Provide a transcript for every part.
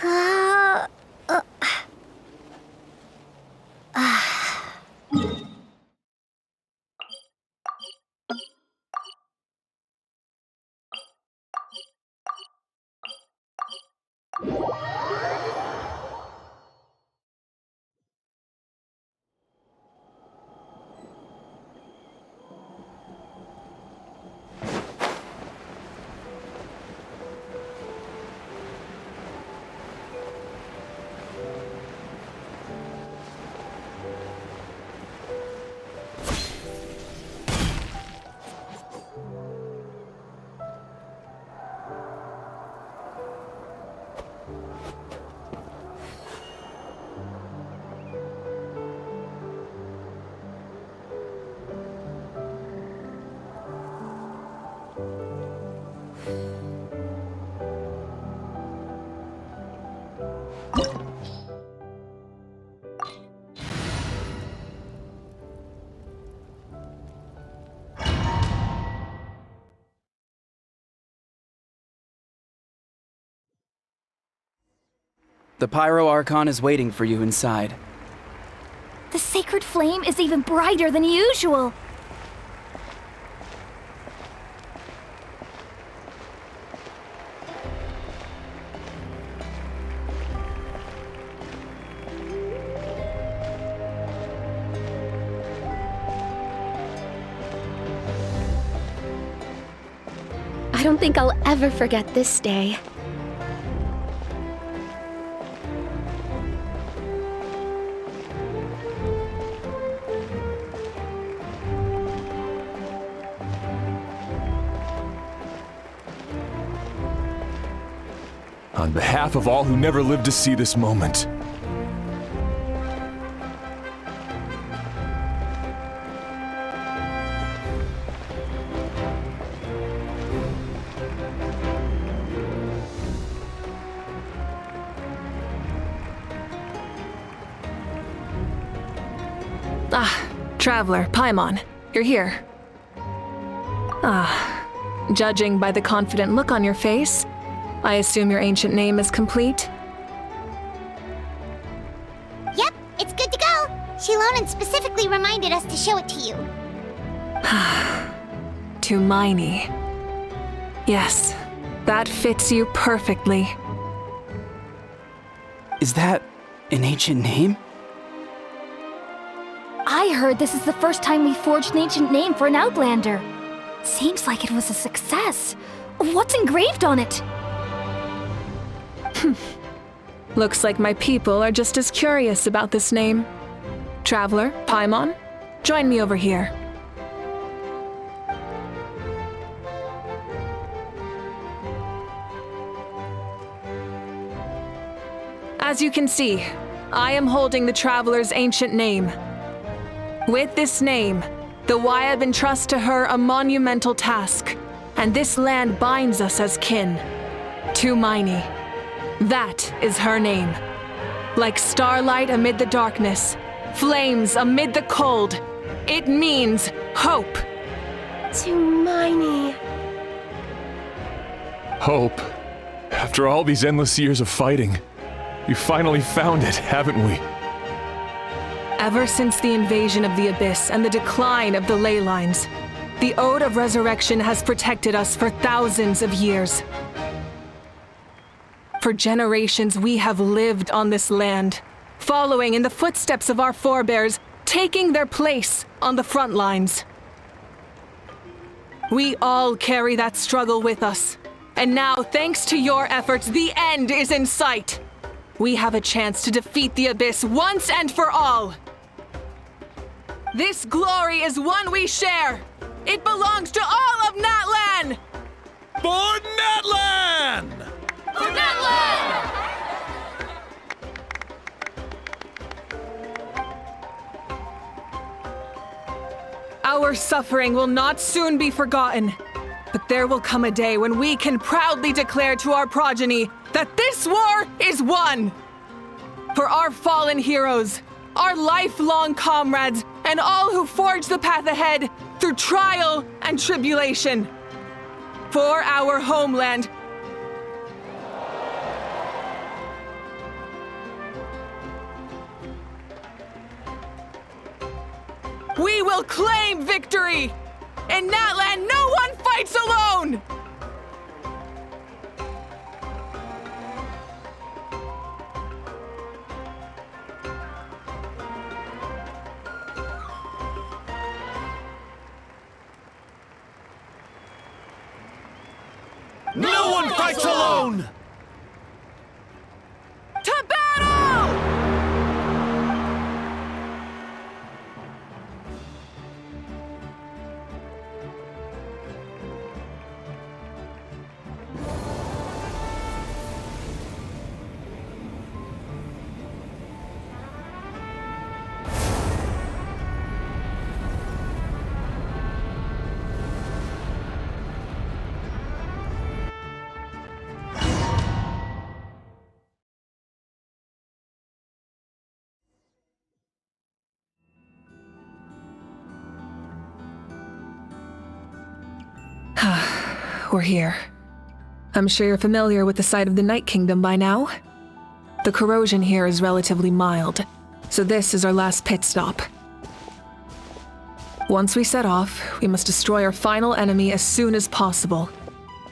Uh, uh, The Pyro Archon is waiting for you inside. the sacred flame is even brighter than usual. I don't think I'll ever forget this day. On behalf of all who never lived to see this moment, Traveler, Paimon, you're here. Judging by the confident look on your face, I assume your ancient name is complete? Yep, it's good to go. Shilonan specifically reminded us to show it to you. Tumaini. Yes, that fits you perfectly. Is that an ancient name? I heard this is the first time we forged an ancient name for an Outlander. Seems like it was a success. What's engraved on it? Looks like my people are just as curious about this name. Traveler, Paimon, join me over here. As you can see, I am holding the Traveler's ancient name. With this name, the Wayab entrust to her a monumental task, and this land binds us as kin. Tumaini. That is her name. Like starlight amid the darkness, flames amid the cold, it means hope. Tumaini. hope. After all these endless years of fighting, we finally found it, haven't we? Ever since the invasion of the Abyss and the decline of the ley lines, the Ode of Resurrection has protected us for thousands of years. For generations, we have lived on this land, following in the footsteps of our forebears, taking their place on the front lines. We all carry that struggle with us, and now, thanks to your efforts, the end is in sight. We have a chance to defeat the Abyss once and for all. This glory is one we share. It belongs to all of Natland! For Natland! For Natland! Our suffering will not soon be forgotten, but there will come a day when we can proudly declare to our progeny that this war is won. For our fallen heroes, our lifelong comrades, and all who forge the path ahead through trial and tribulation. For our homeland. will claim victory! In Natland, no one fights alone! No one fights alone! To battle! We're here. I'm sure you're familiar with the site of the Night Kingdom by now. The corrosion here is relatively mild, so this is our last pit stop. Once we set off, we must destroy our final enemy as soon as possible.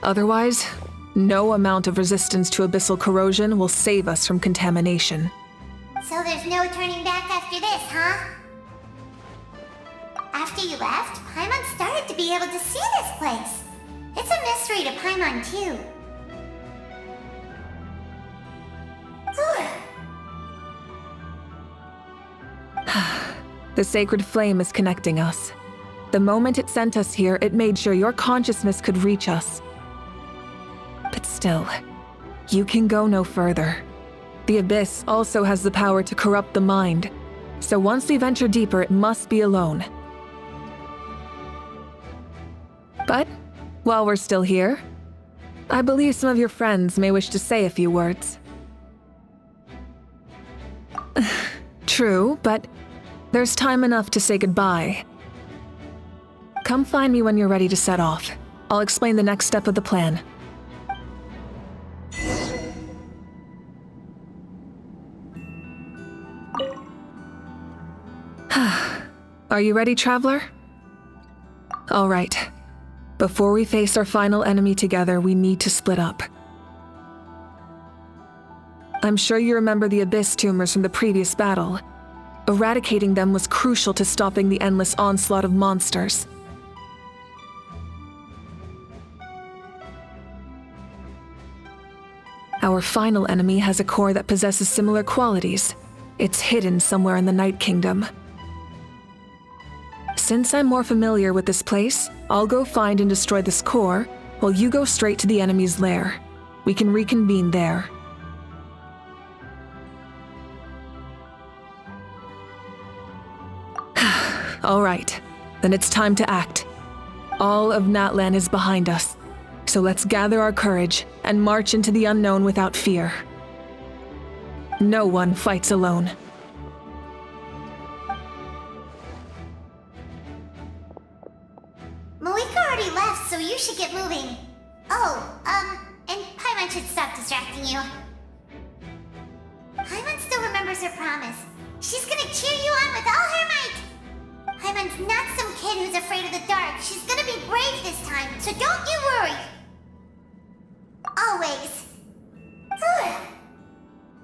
Otherwise, no amount of resistance to abyssal corrosion will save us from contamination. So there's no turning back after this, huh? After you left, Paimon started to be able to see this place. It's a mystery to Paimon, too. The sacred flame is connecting us. The moment it sent us here, it made sure your consciousness could reach us. But still, you can go no further. The Abyss also has the power to corrupt the mind, so once we venture deeper, it must be alone. But while we're still here, I believe some of your friends may wish to say a few words. True, but there's time enough to say goodbye. Come find me when you're ready to set off. I'll explain the next step of the plan. Are you ready, traveler? All right. Before we face our final enemy together, we need to split up. I'm sure you remember the Abyss tumors from the previous battle. Eradicating them was crucial to stopping the endless onslaught of monsters. Our final enemy has a core that possesses similar qualities. It's hidden somewhere in the Night Kingdom. Since I'm more familiar with this place, I'll go find and destroy this core, while you go straight to the enemy's lair. We can reconvene there. All right, then it's time to act. All of Natland is behind us, so let's gather our courage and march into the unknown without fear. No one fights alone. Malika already left, so you should get moving. Oh, and Paimon should stop distracting you. Paimon still remembers her promise. She's gonna cheer you on with all her might. Paimon's not some kid who's afraid of the dark. She's gonna be brave this time, so don't you worry. Always.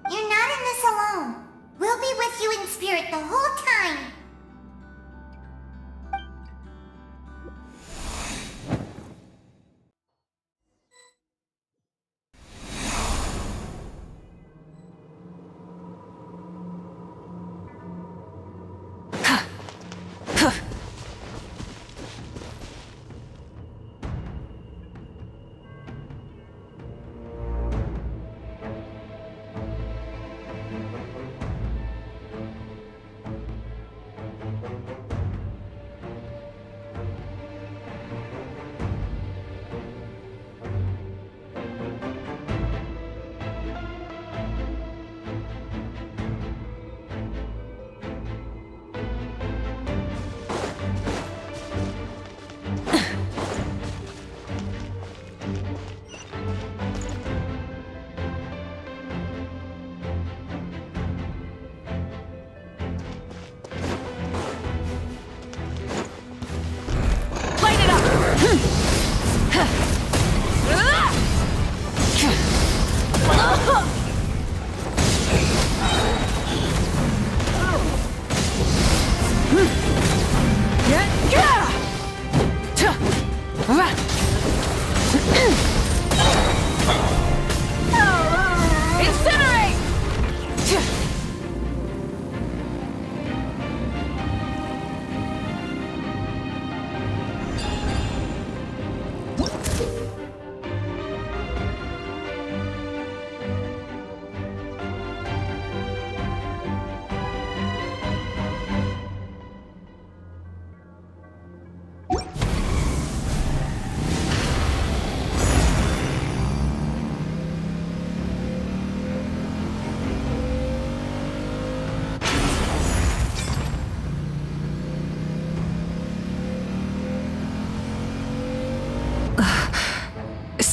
You're not in this alone. We'll be with you in spirit the whole time.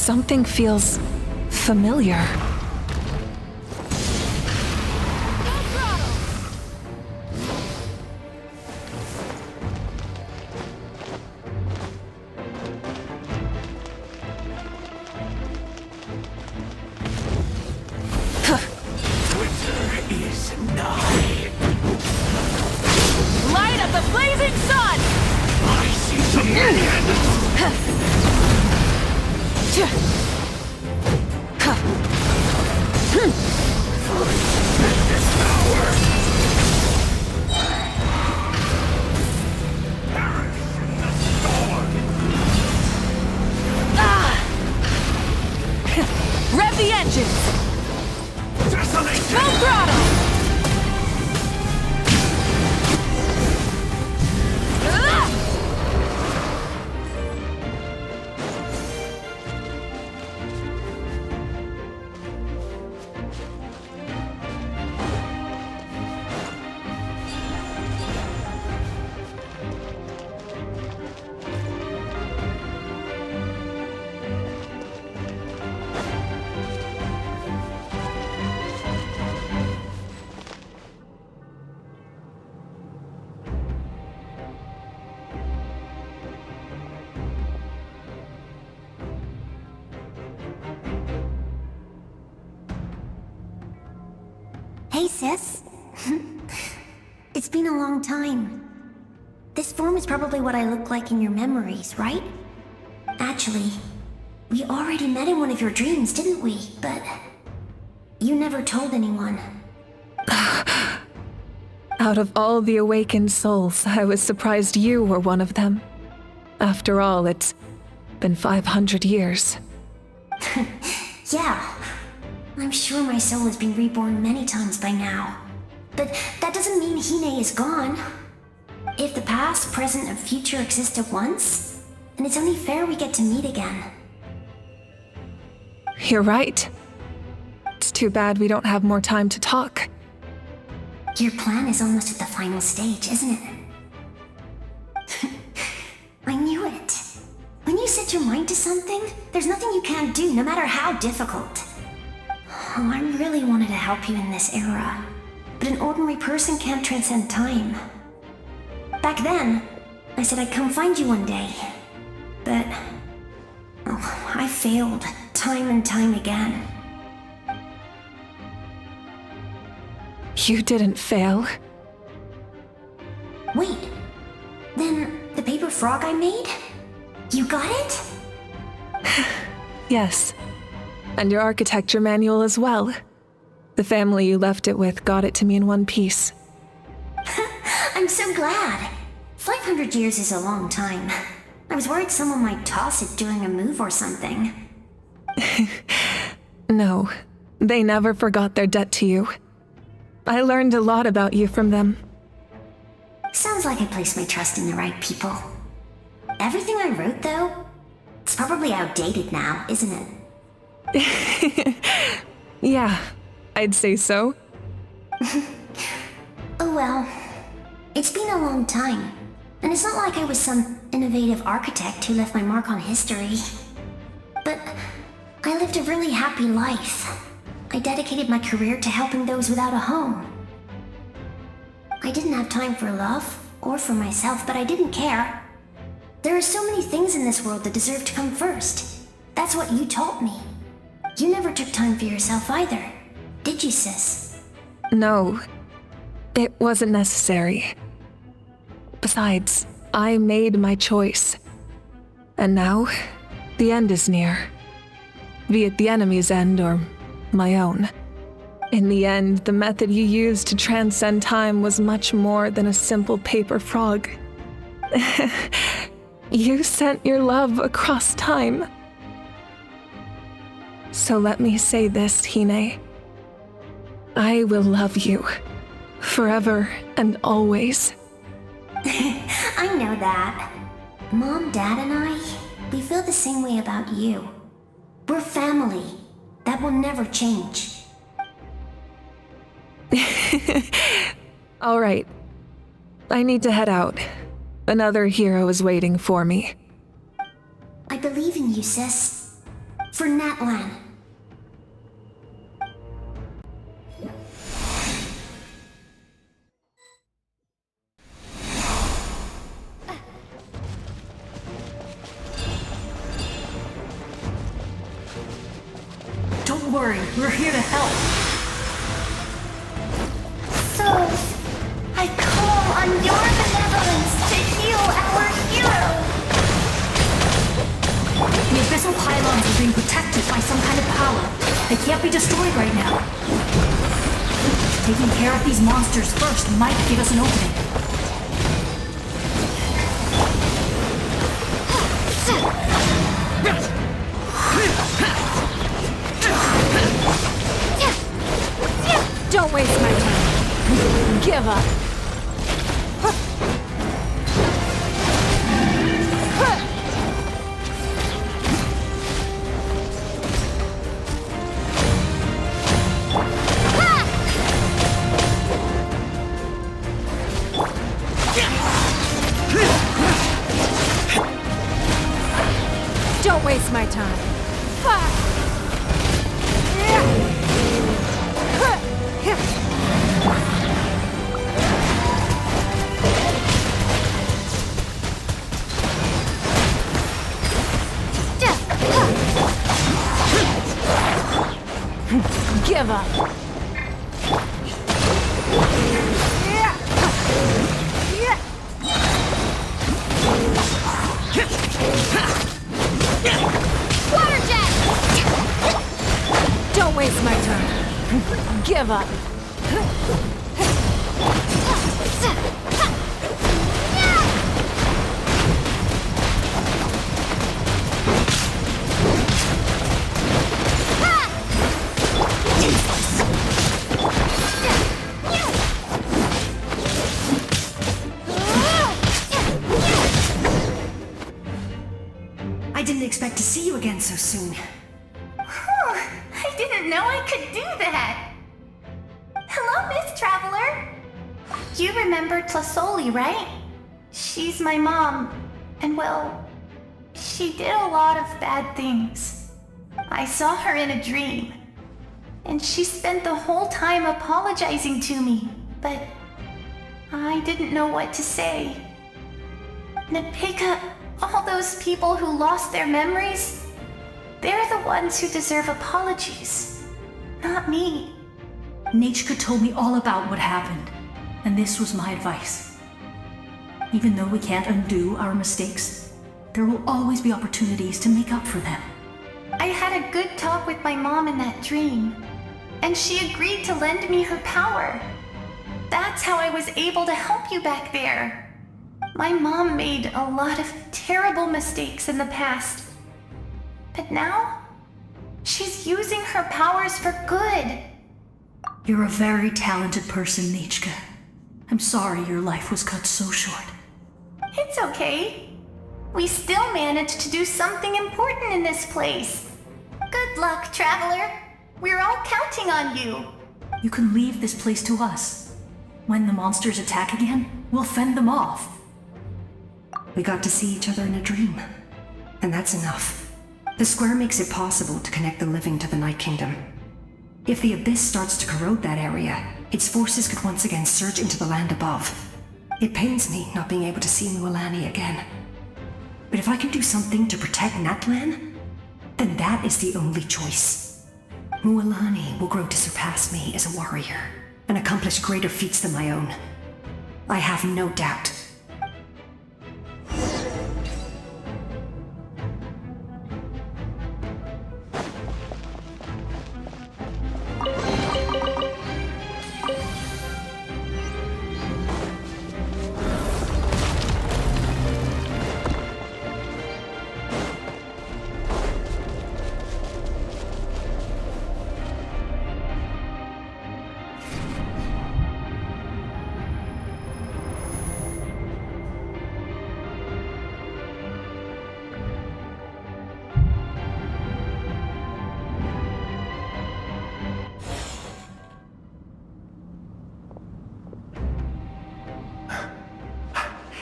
Something feels familiar. Light up the blazing sun! I see the minion! Rev the engines! Desolation! Full throttle! Hey, sis. It's been a long time. This form is probably what I look like in your memories, right? Actually, we already met in one of your dreams, didn't we? But you never told anyone. Out of all the awakened souls, I was surprised you were one of them. After all, it's been 500 years. Yeah. I'm sure my soul has been reborn many times by now. But that doesn't mean Hine is gone. If the past, present, and future exist at once, then it's only fair we get to meet again. You're right. It's too bad we don't have more time to talk. Your plan is almost at the final stage, isn't it? I knew it. When you set your mind to something, there's nothing you can't do, no matter how difficult. Oh, I really wanted to help you in this era, but an ordinary person can't transcend time. Back then, I said I'd come find you one day, but I failed time and time again. You didn't fail. Wait, then the paper frog I made? You got it? Yes. And your architecture manual as well. The family you left it with got it to me in one piece. I'm so glad. 500 years is a long time. I was worried someone might toss it during a move or something. No, they never forgot their debt to you. I learned a lot about you from them. Sounds like I placed my trust in the right people. Everything I wrote, though, it's probably outdated now, isn't it? Yeah, I'd say so. Oh well. It's been a long time, and it's not like I was some innovative architect who left my mark on history. But I lived a really happy life. I dedicated my career to helping those without a home. I didn't have time for love, or for myself, but I didn't care. There are so many things in this world that deserve to come first. That's what you taught me. You never took time for yourself either, did you, sis? No, it wasn't necessary. Besides, I made my choice. And now, the end is near. Be it the enemy's end or my own. In the end, the method you used to transcend time was much more than a simple paper frog. You sent your love across time. So let me say this, Hine. I will love you. Forever and always. I know that. Mom, Dad, and I, we feel the same way about you. We're family. That will never change. All right. I need to head out. Another hero is waiting for me. I believe in you, sis. For Natlan. Don't worry, we're here to help. So, I call on your benevolence to heal our hero. The abyssal pylons are being protected by some kind of power. They can't be destroyed right now. Taking care of these monsters first might give us an opening. Don't waste my time. Give up. Don't waste my time. Give up. Water jet! Don't waste my time. Give up. I didn't expect to see you again so soon. I didn't know I could do that. Hello, Miss Traveler. You remember Tlasoli, right? She's my mom, and well, she did a lot of bad things. I saw her in a dream, and she spent the whole time apologizing to me, but I didn't know what to say. Napika, all those people who lost their memories, they're the ones who deserve apologies, not me. Nachka told me all about what happened, and this was my advice. Even though we can't undo our mistakes, there will always be opportunities to make up for them. I had a good talk with my mom in that dream, and she agreed to lend me her power. That's how I was able to help you back there. My mom made a lot of terrible mistakes in the past, but now she's using her powers for good. You're a very talented person, Nachka. I'm sorry your life was cut so short. It's okay. We still managed to do something important in this place. Good luck, Traveler. We're all counting on you. You can leave this place to us. When the monsters attack again, we'll fend them off. We got to see each other in a dream, and that's enough. The square makes it possible to connect the living to the Night Kingdom. If the Abyss starts to corrode that area, its forces could once again surge into the land above. It pains me not being able to see Mualani again. But if I can do something to protect Natlan, then that is the only choice. Mualani will grow to surpass me as a warrior, and accomplish greater feats than my own. I have no doubt.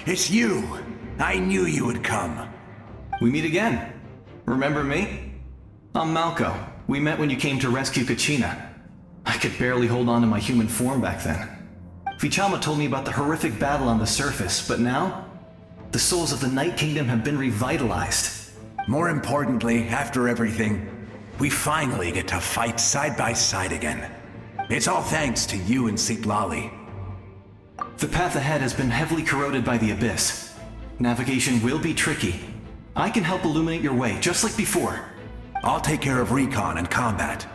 It's you! I knew you would come. We meet again. Remember me? I'm Malco. We met when you came to rescue Kachina. I could barely hold on to my human form back then. Vichama told me about the horrific battle on the surface, but now, the souls of the Night Kingdom have been revitalized. More importantly, after everything, we finally get to fight side by side again. It's all thanks to you and Sitlali. The path ahead has been heavily corroded by the Abyss. Navigation will be tricky. I can help illuminate your way, just like before. I'll take care of recon and combat.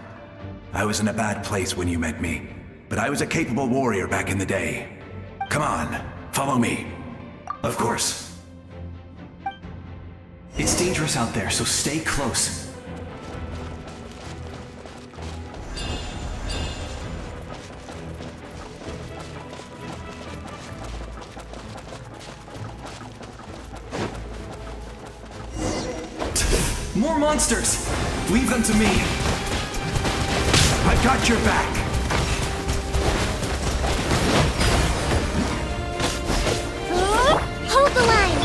I was in a bad place when you met me, but I was a capable warrior back in the day. Come on, follow me. Of course. It's dangerous out there, so stay close. More monsters! Leave them to me! I got your back! Hold the line!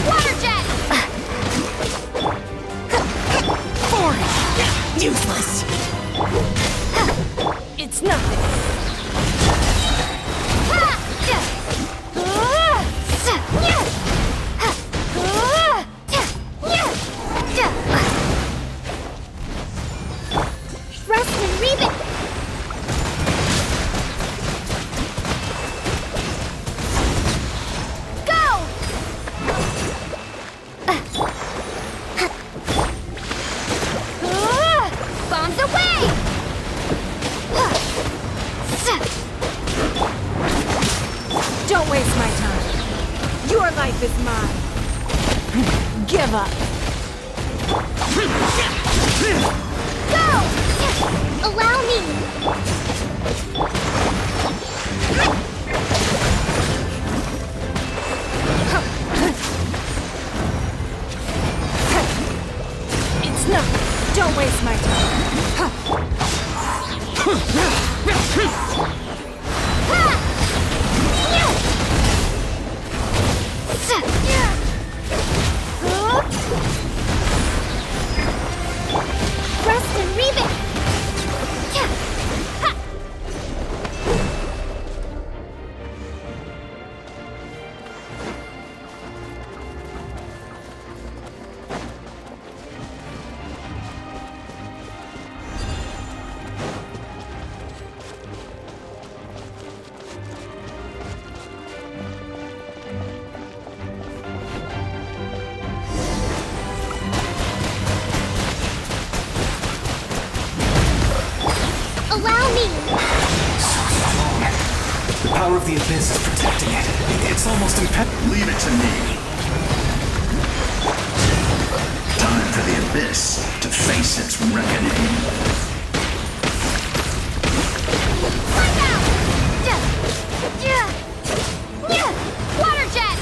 Water jet! Boring! Useless! It's nothing! Rest and read. Go! Bombs away! Don't waste my time. Your life is mine. Give up. Go! Allow me! It's nothing. Don't waste my time. Rest and read. Allow me! The power of the Abyss is protecting it. It's almost impenetrable. Leave it to me. Time for the Abyss to face its reckoning. Watch out! Water jet!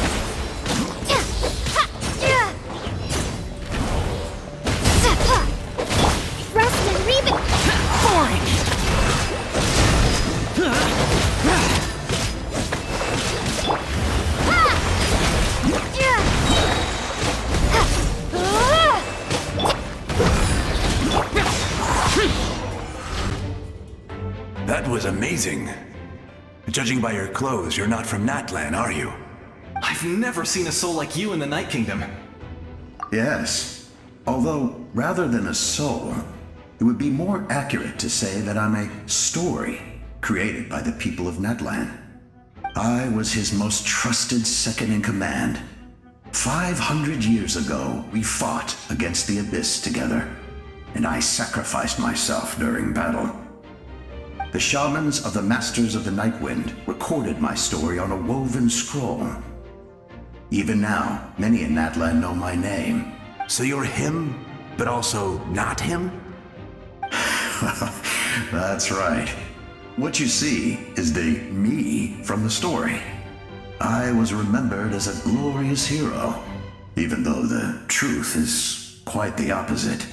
Rest and read. Boring! That was amazing. Judging by your clothes, you're not from Natland, are you? I've never seen a soul like you in the Night Kingdom. Yes. Although, rather than a soul, it would be more accurate to say that I'm a story created by the people of Natland. I was his most trusted second-in-command. 500 years ago, we fought against the Abyss together, and I sacrificed myself during battle. The shamans of the Masters of the Nightwind recorded my story on a woven scroll. Even now, many in Natland know my name. So you're him, but also not him? That's right. What you see is the me from the story. I was remembered as a glorious hero, even though the truth is quite the opposite.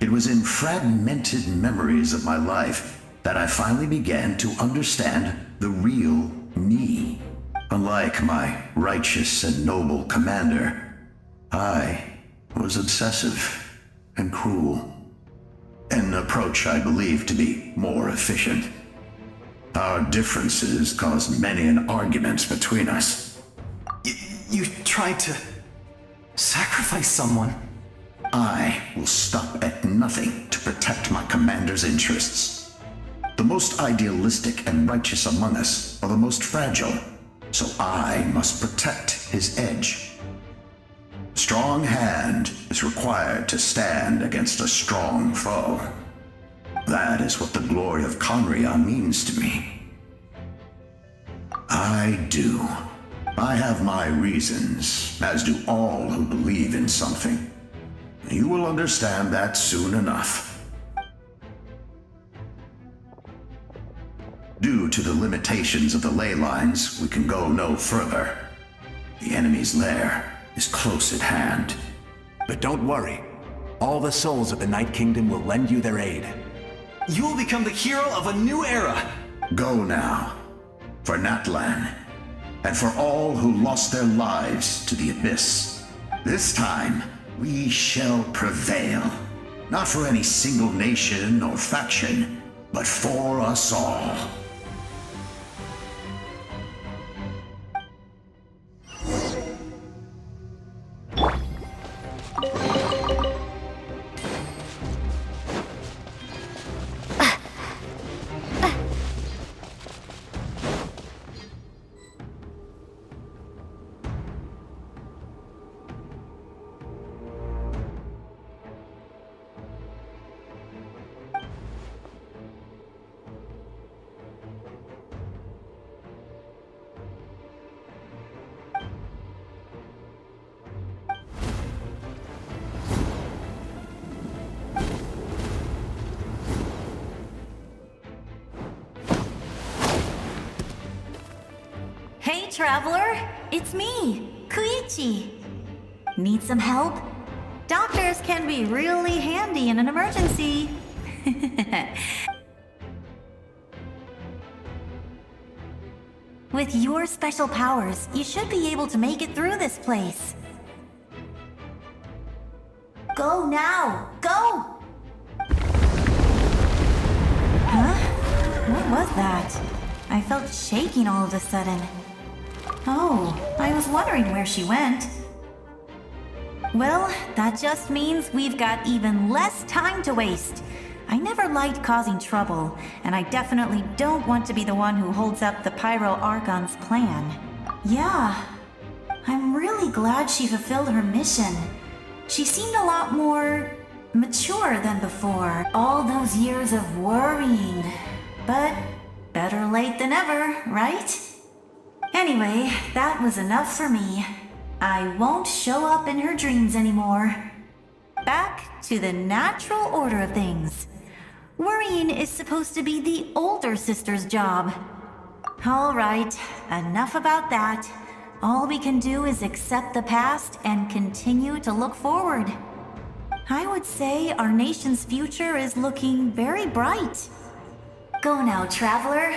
It was in fragmented memories of my life that I finally began to understand the real me. Unlike my righteous and noble commander, I was obsessive and cruel. An approach I believe to be more efficient. Our differences caused many an arguments between us. You tried to sacrifice someone? I will stop at nothing to protect my commander's interests. The most idealistic and righteous among us are the most fragile, so I must protect his edge. A strong hand is required to stand against a strong foe. That is what the glory of Conria means to me. I do. I have my reasons, as do all who believe in something. You will understand that soon enough. Due to the limitations of the ley lines, we can go no further. The enemy's lair is close at hand. But don't worry. All the souls of the Night Kingdom will lend you their aid. You will become the hero of a new era! Go now, for Natlan, and for all who lost their lives to the Abyss. This time, we shall prevail. Not for any single nation or faction, but for us all. Hey, traveler! It's me, Koichi. Need some help? Doctors can be really handy in an emergency. With your special powers, you should be able to make it through this place. Go now! Go! Huh? What was that? I felt shaking all of a sudden. Oh, I was wondering where she went. Well, that just means we've got even less time to waste. I never liked causing trouble, and I definitely don't want to be the one who holds up the Pyro Archon's plan. Yeah, I'm really glad she fulfilled her mission. She seemed a lot more mature than before. All those years of worrying. But better late than ever, right? Anyway, that was enough for me. I won't show up in her dreams anymore. Back to the natural order of things. Worrying is supposed to be the older sister's job. All right, enough about that. All we can do is accept the past and continue to look forward. I would say our nation's future is looking very bright. Go now, traveler.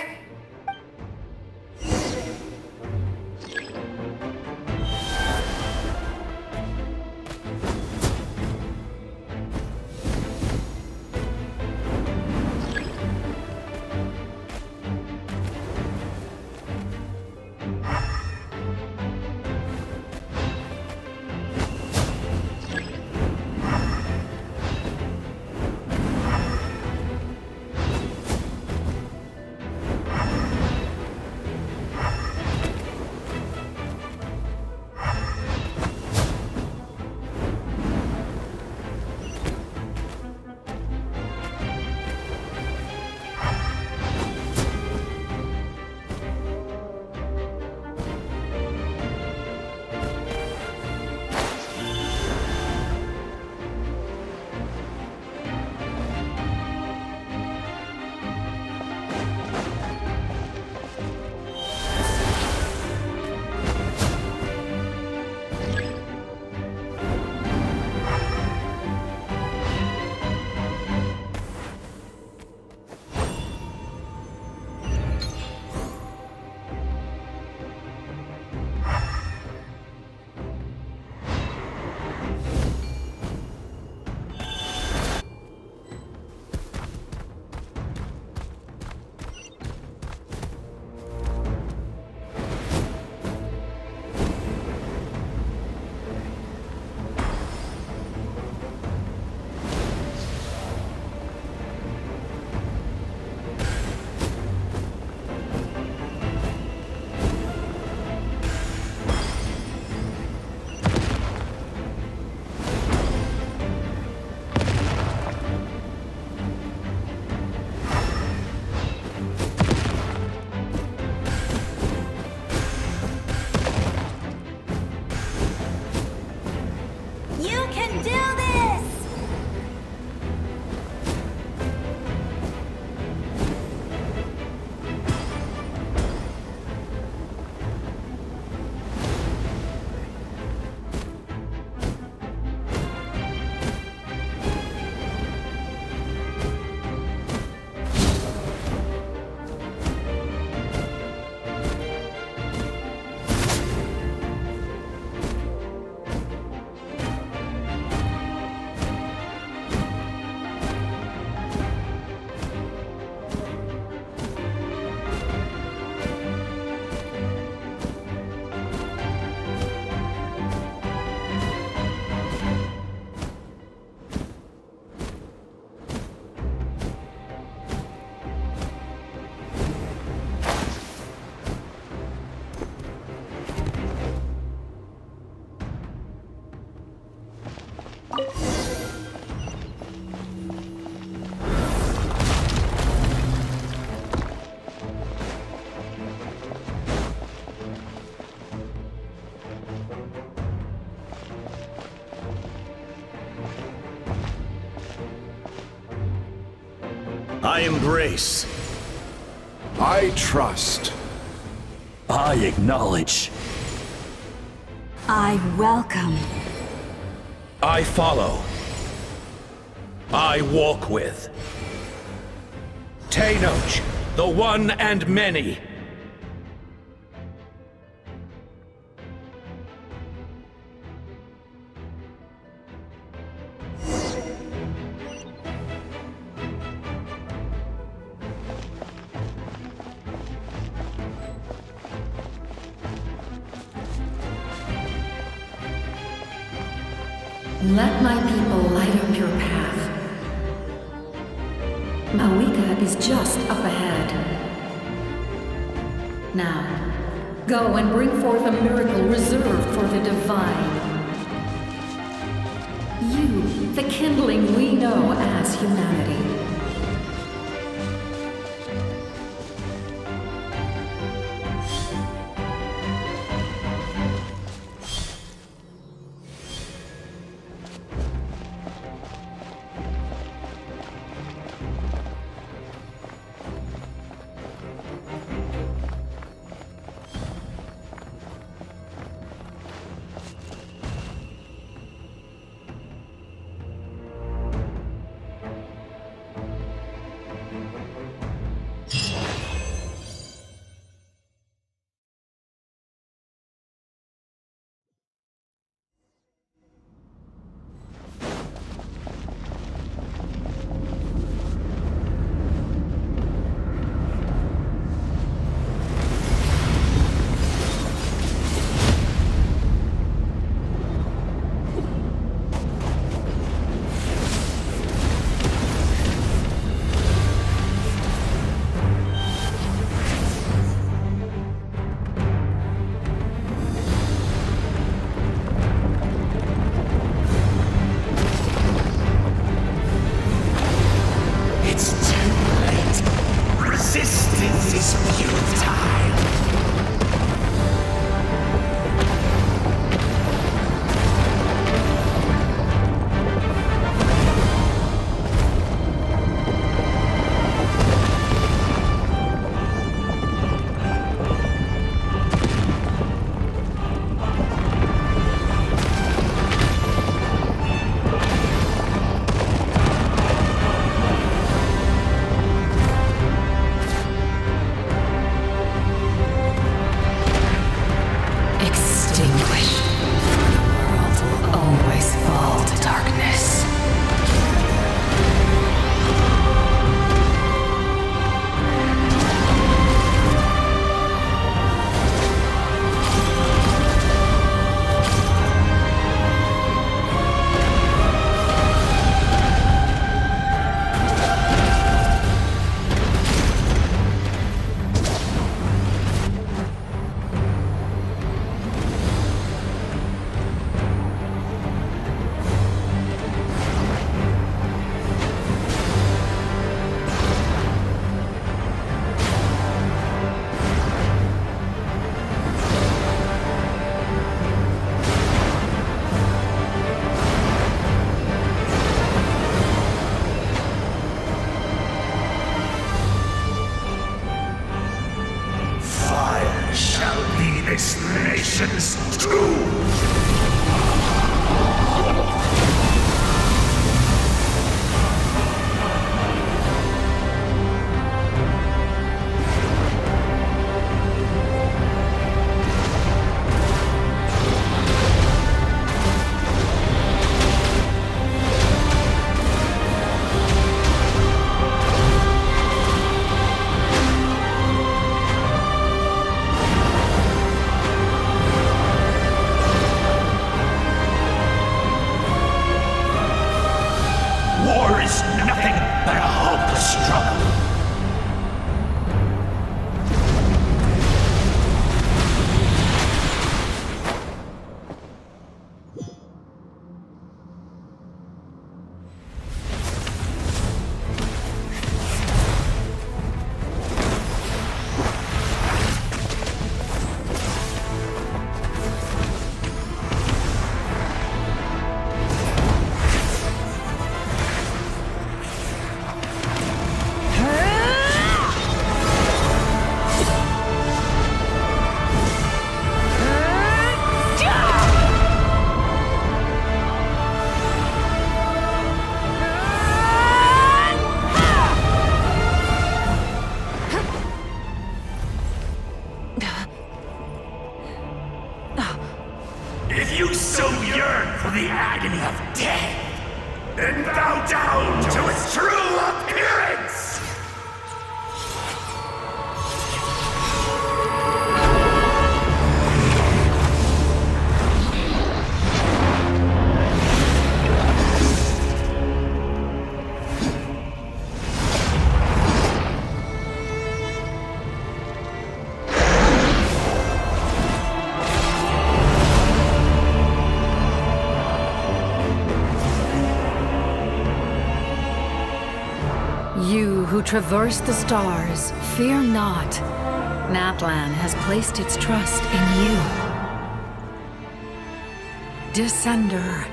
I embrace. I trust. I acknowledge. I welcome. I follow. I walk with. Tenoch, the one and many. Let my people light up your path. Mawika is just up ahead. Now, go and bring forth a miracle reserved for the divine. You, the kindling we know as humanity. yearn for the agony of death, then bow down to its true appearance! You who traverse the stars, fear not. Natlan has placed its trust in you. Descender,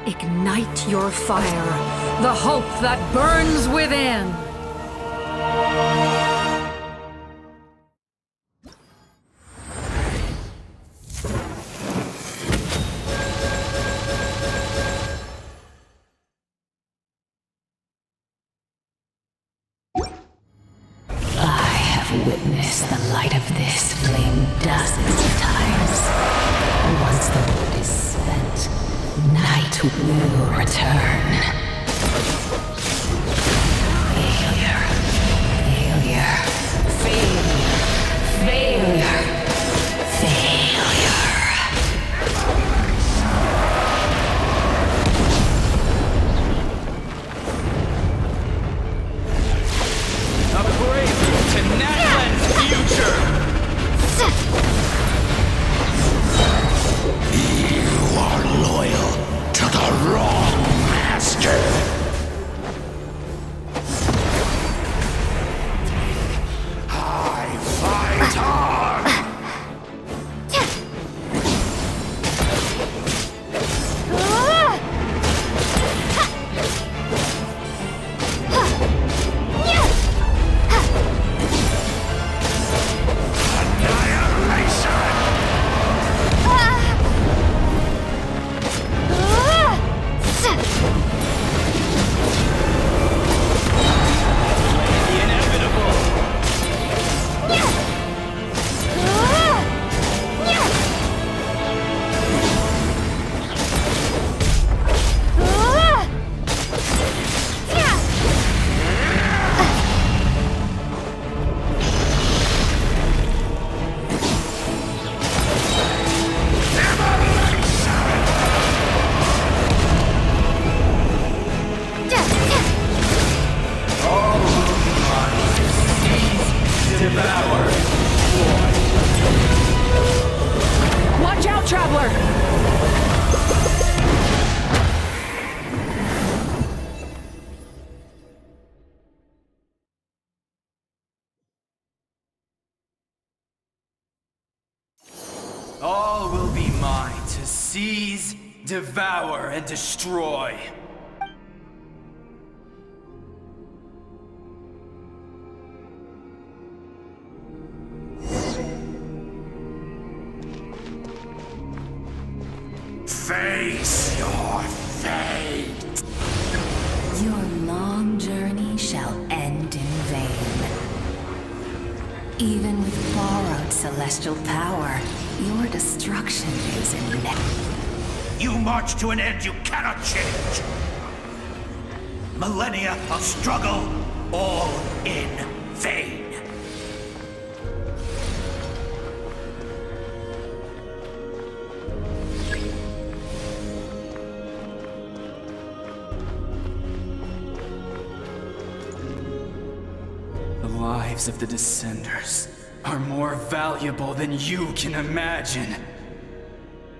ignite your fire, the hope that burns within! Witness the light of this flame dozens of times. Once the wood is spent, night will return. Failure. Failure. Failure. Failure. Failure. To Natland's future! You are loyal to the wrong master! I fight on! Watch out, Traveler! All will be mine to seize, devour, and destroy. Face your fate! Your long journey shall end in vain. Even with borrowed celestial power, your destruction is inevitable. You march to an end you cannot change! Millennia of struggle, all in vain! The lives of the Descenders are more valuable than you can imagine.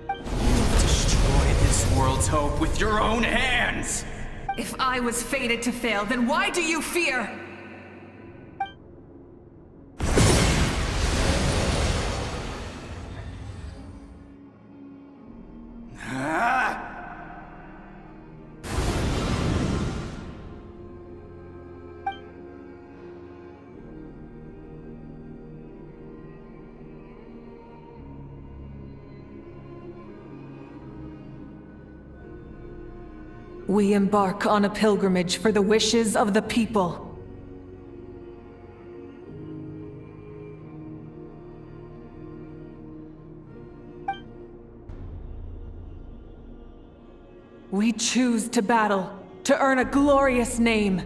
You destroy this world's hope with your own hands! If I was fated to fail, then why do you fear? We embark on a pilgrimage for the wishes of the people. We choose to battle, to earn a glorious name.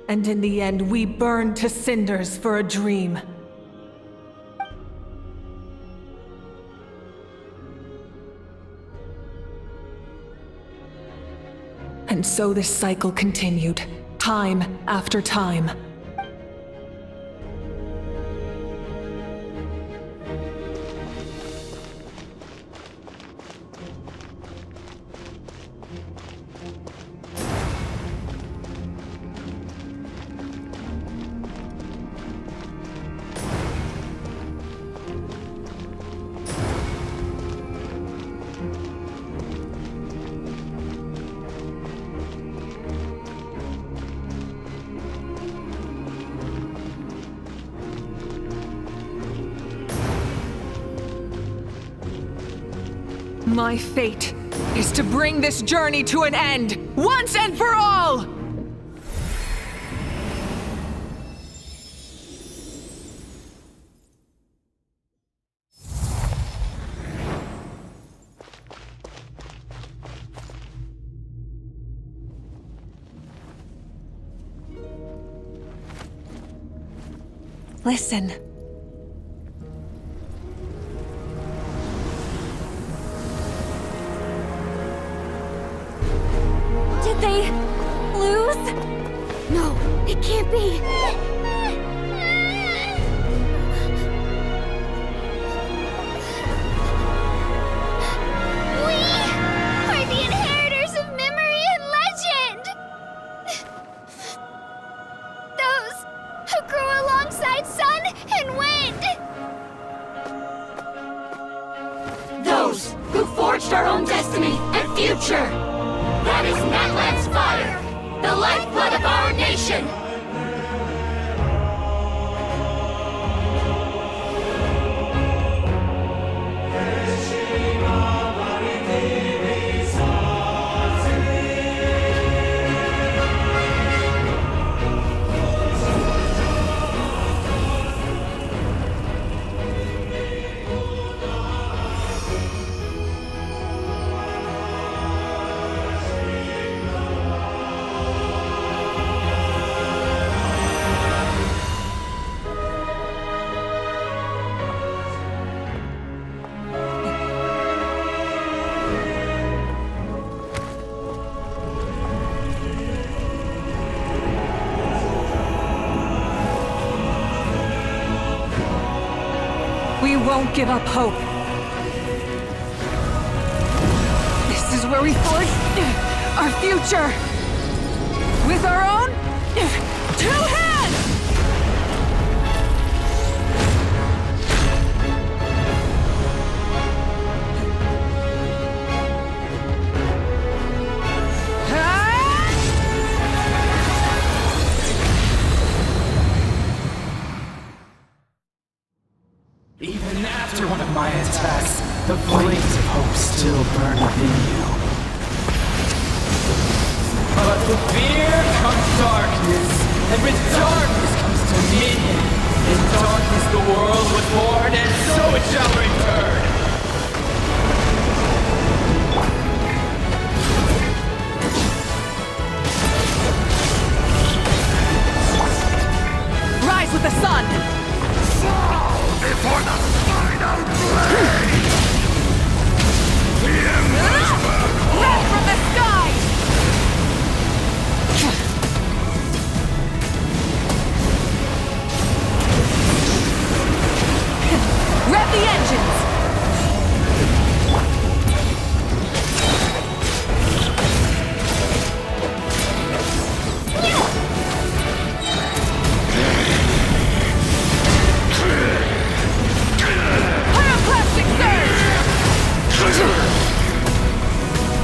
And in the end, we burn to cinders for a dream. And so this cycle continued, time after time. My fate is to bring this journey to an end, once and for all! Listen. Did they lose? No, it can't be. We are the inheritors of memory and legend. Those who grew alongside sun and wind. Those who forged our own destiny and future. That is Natland's fire, the lifeblood of our nation! We won't give up hope. This is where we forge our future. With our own 2 hands! Even after one of my attacks, the flames of hope still burn within you. But with fear comes darkness, and with darkness comes dominion. In darkness the world was born, and so it shall return. Rise with the sun! Before the final blade! The embers burn Red from the sky! Rev the engines!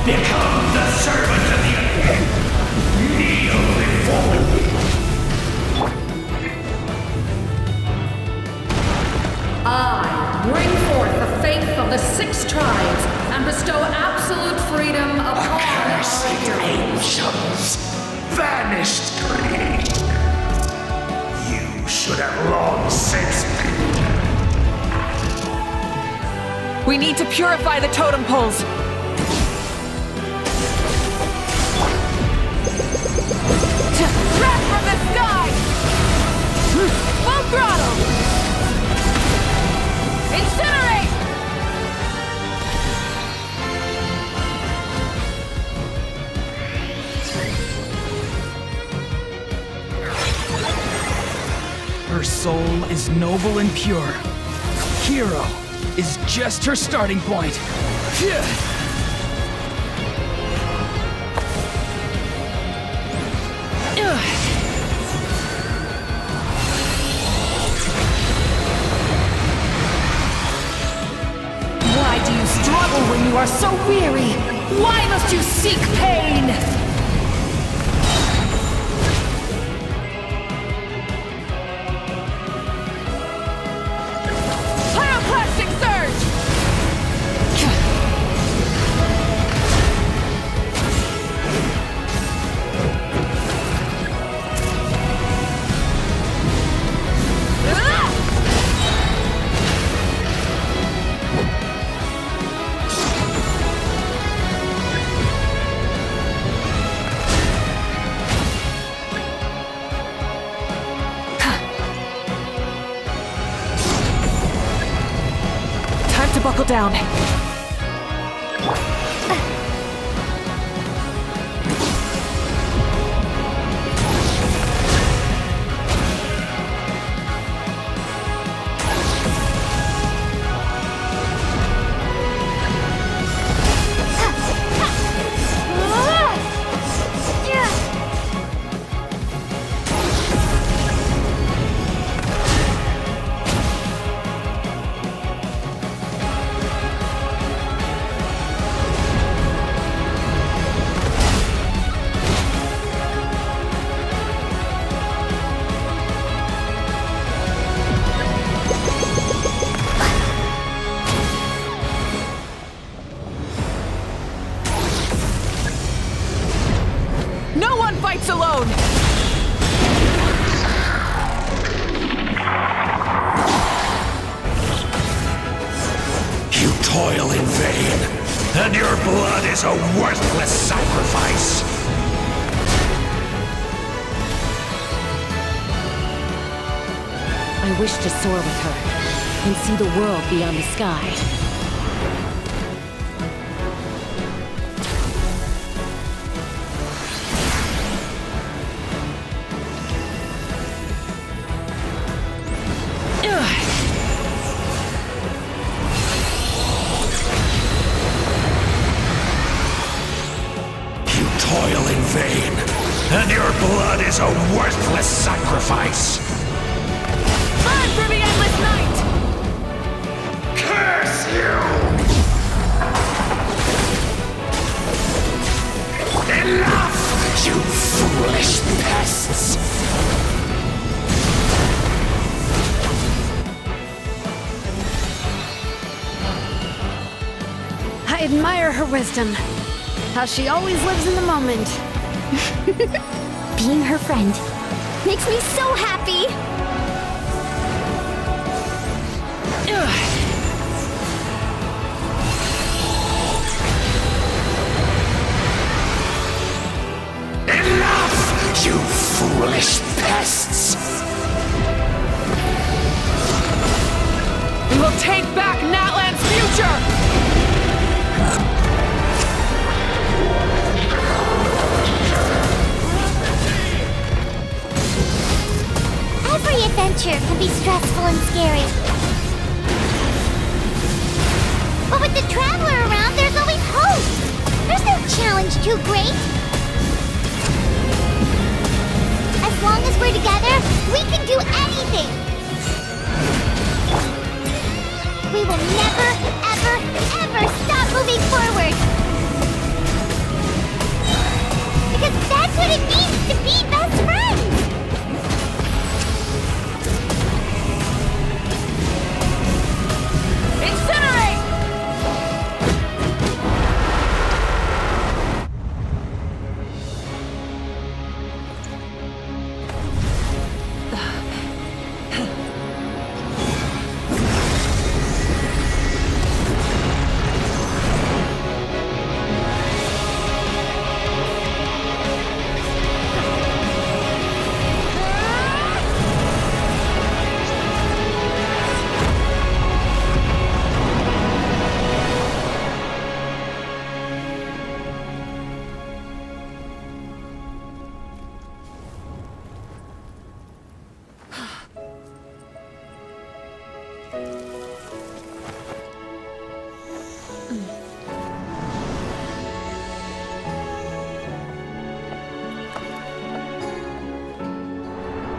Become the servant of the earth. Kneel before me. I bring forth the faith of the 6 tribes and bestow absolute freedom upon Accursed angels, vanished greed. You should have long since been We need to purify the totem poles. Wrath from the sky! Full throttle! Incinerate! Her soul is noble and pure. Hero is just her starting point. Phew. Why do you struggle when you are so weary? Why must you seek pain? Pyroclastic surge! Time to buckle down. No one fights alone! You toil in vain, and your blood is a worthless sacrifice. I wish to soar with her and see the world beyond the sky. You toil in vain, and your blood is a worthless sacrifice. Burn through the endless night! Curse you! Enough, you foolish pests! I admire her wisdom. How she always lives in the moment. Being her friend makes me so happy! Enough, you foolish pests! We will take back Natland's future! Every adventure can be stressful and scary. But with the Traveler around, there's always hope! There's no challenge too great! As long as we're together, we can do anything! We will never, ever, ever stop moving forward! Because that's what it means to be best friends! Incinerate!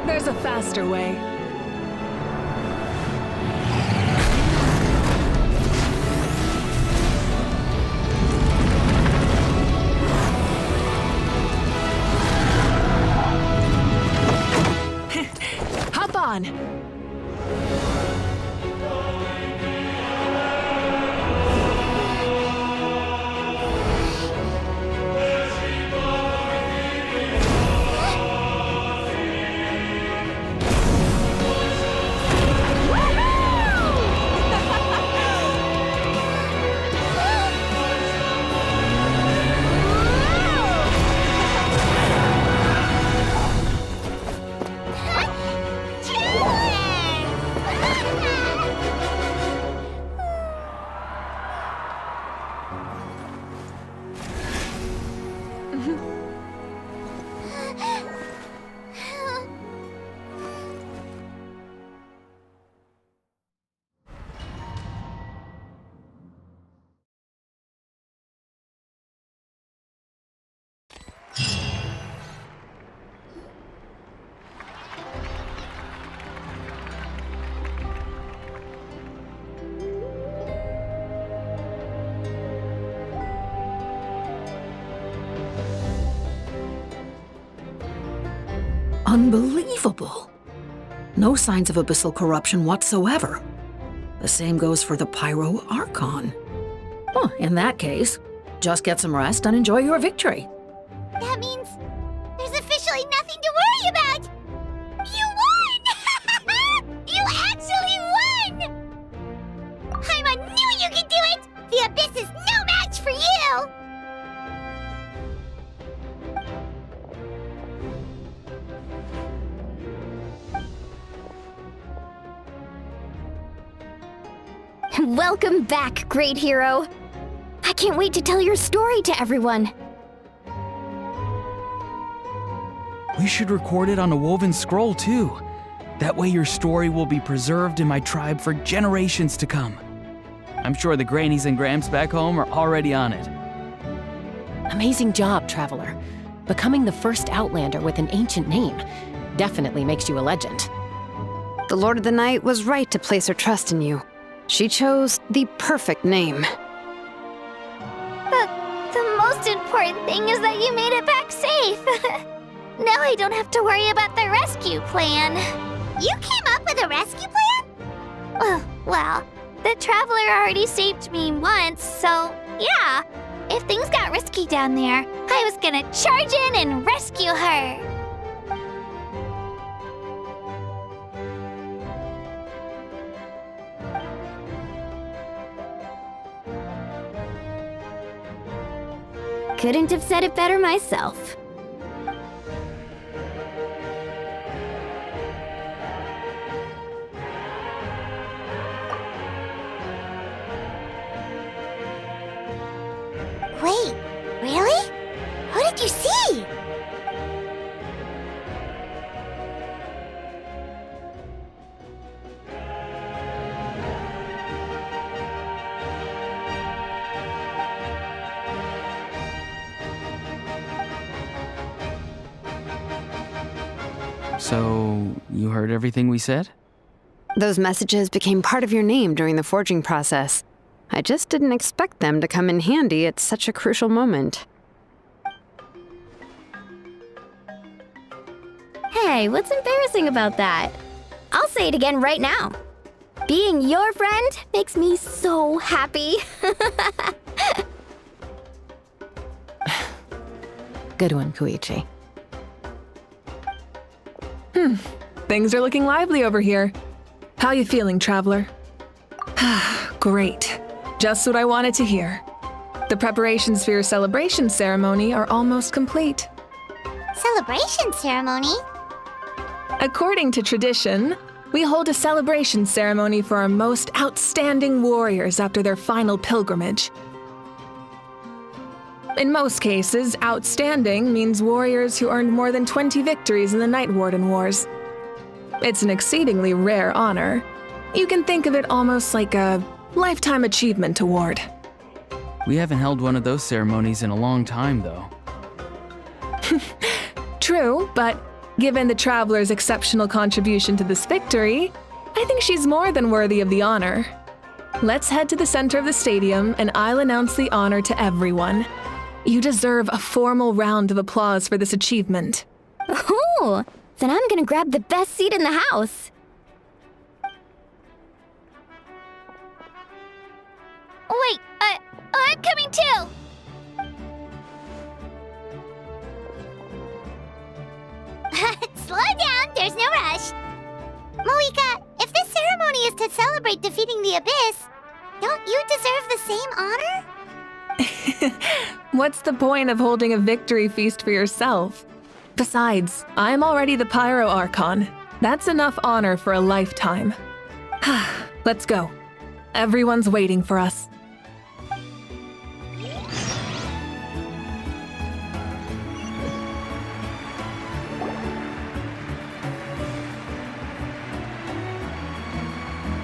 There's a faster way. Hop on! Unbelievable. No signs of abyssal corruption whatsoever. The same goes for the Pyro Archon. Well, in that case, just get some rest and enjoy your victory. That means there's officially nothing to worry about! You won! You actually won! Paimon knew you could do it! The Abyss is no match for you! Welcome back, great hero. I can't wait to tell your story to everyone. We should record it on a woven scroll, too. That way your story will be preserved in my tribe for generations to come. I'm sure the grannies and gramps back home are already on it. Amazing job, Traveler. Becoming the first Outlander with an ancient name definitely makes you a legend. The Lord of the Night was right to place her trust in you. She chose the perfect name. The most important thing is that you made it back safe. Now I don't have to worry about the rescue plan. You came up with a rescue plan? Well, the Traveler already saved me once, so yeah. If things got risky down there, I was gonna charge in and rescue her. Couldn't have said it better myself. Wait, really? Who did you see? So, you heard everything we said? Those messages became part of your name during the forging process. I just didn't expect them to come in handy at such a crucial moment. Hey, what's embarrassing about that? I'll say it again right now. Being your friend makes me so happy. Good one, Koichi. Things are looking lively over here. How you feeling, Traveler? Great. Just what I wanted to hear. The preparations for your celebration ceremony are almost complete. Celebration ceremony? According to tradition, we hold a celebration ceremony for our most outstanding warriors after their final pilgrimage. In most cases, outstanding means warriors who earned more than 20 victories in the Night Warden Wars. It's an exceedingly rare honor, You can think of it almost like a Lifetime Achievement Award. We haven't held one of those ceremonies in a long time, though. True, but given the Traveler's exceptional contribution to this victory, I think she's more than worthy of the honor. Let's head to the center of the stadium and I'll announce the honor to everyone. You deserve a formal round of applause for this achievement. Ooh, then I'm gonna grab the best seat in the house. Wait, I'm coming too! Slow down, there's no rush. Moika, if this ceremony is to celebrate defeating the Abyss, don't you deserve the same honor? What's the point of holding a victory feast for yourself? Besides, I'm already the Pyro Archon. That's enough honor for a lifetime. Let's go. Everyone's waiting for us.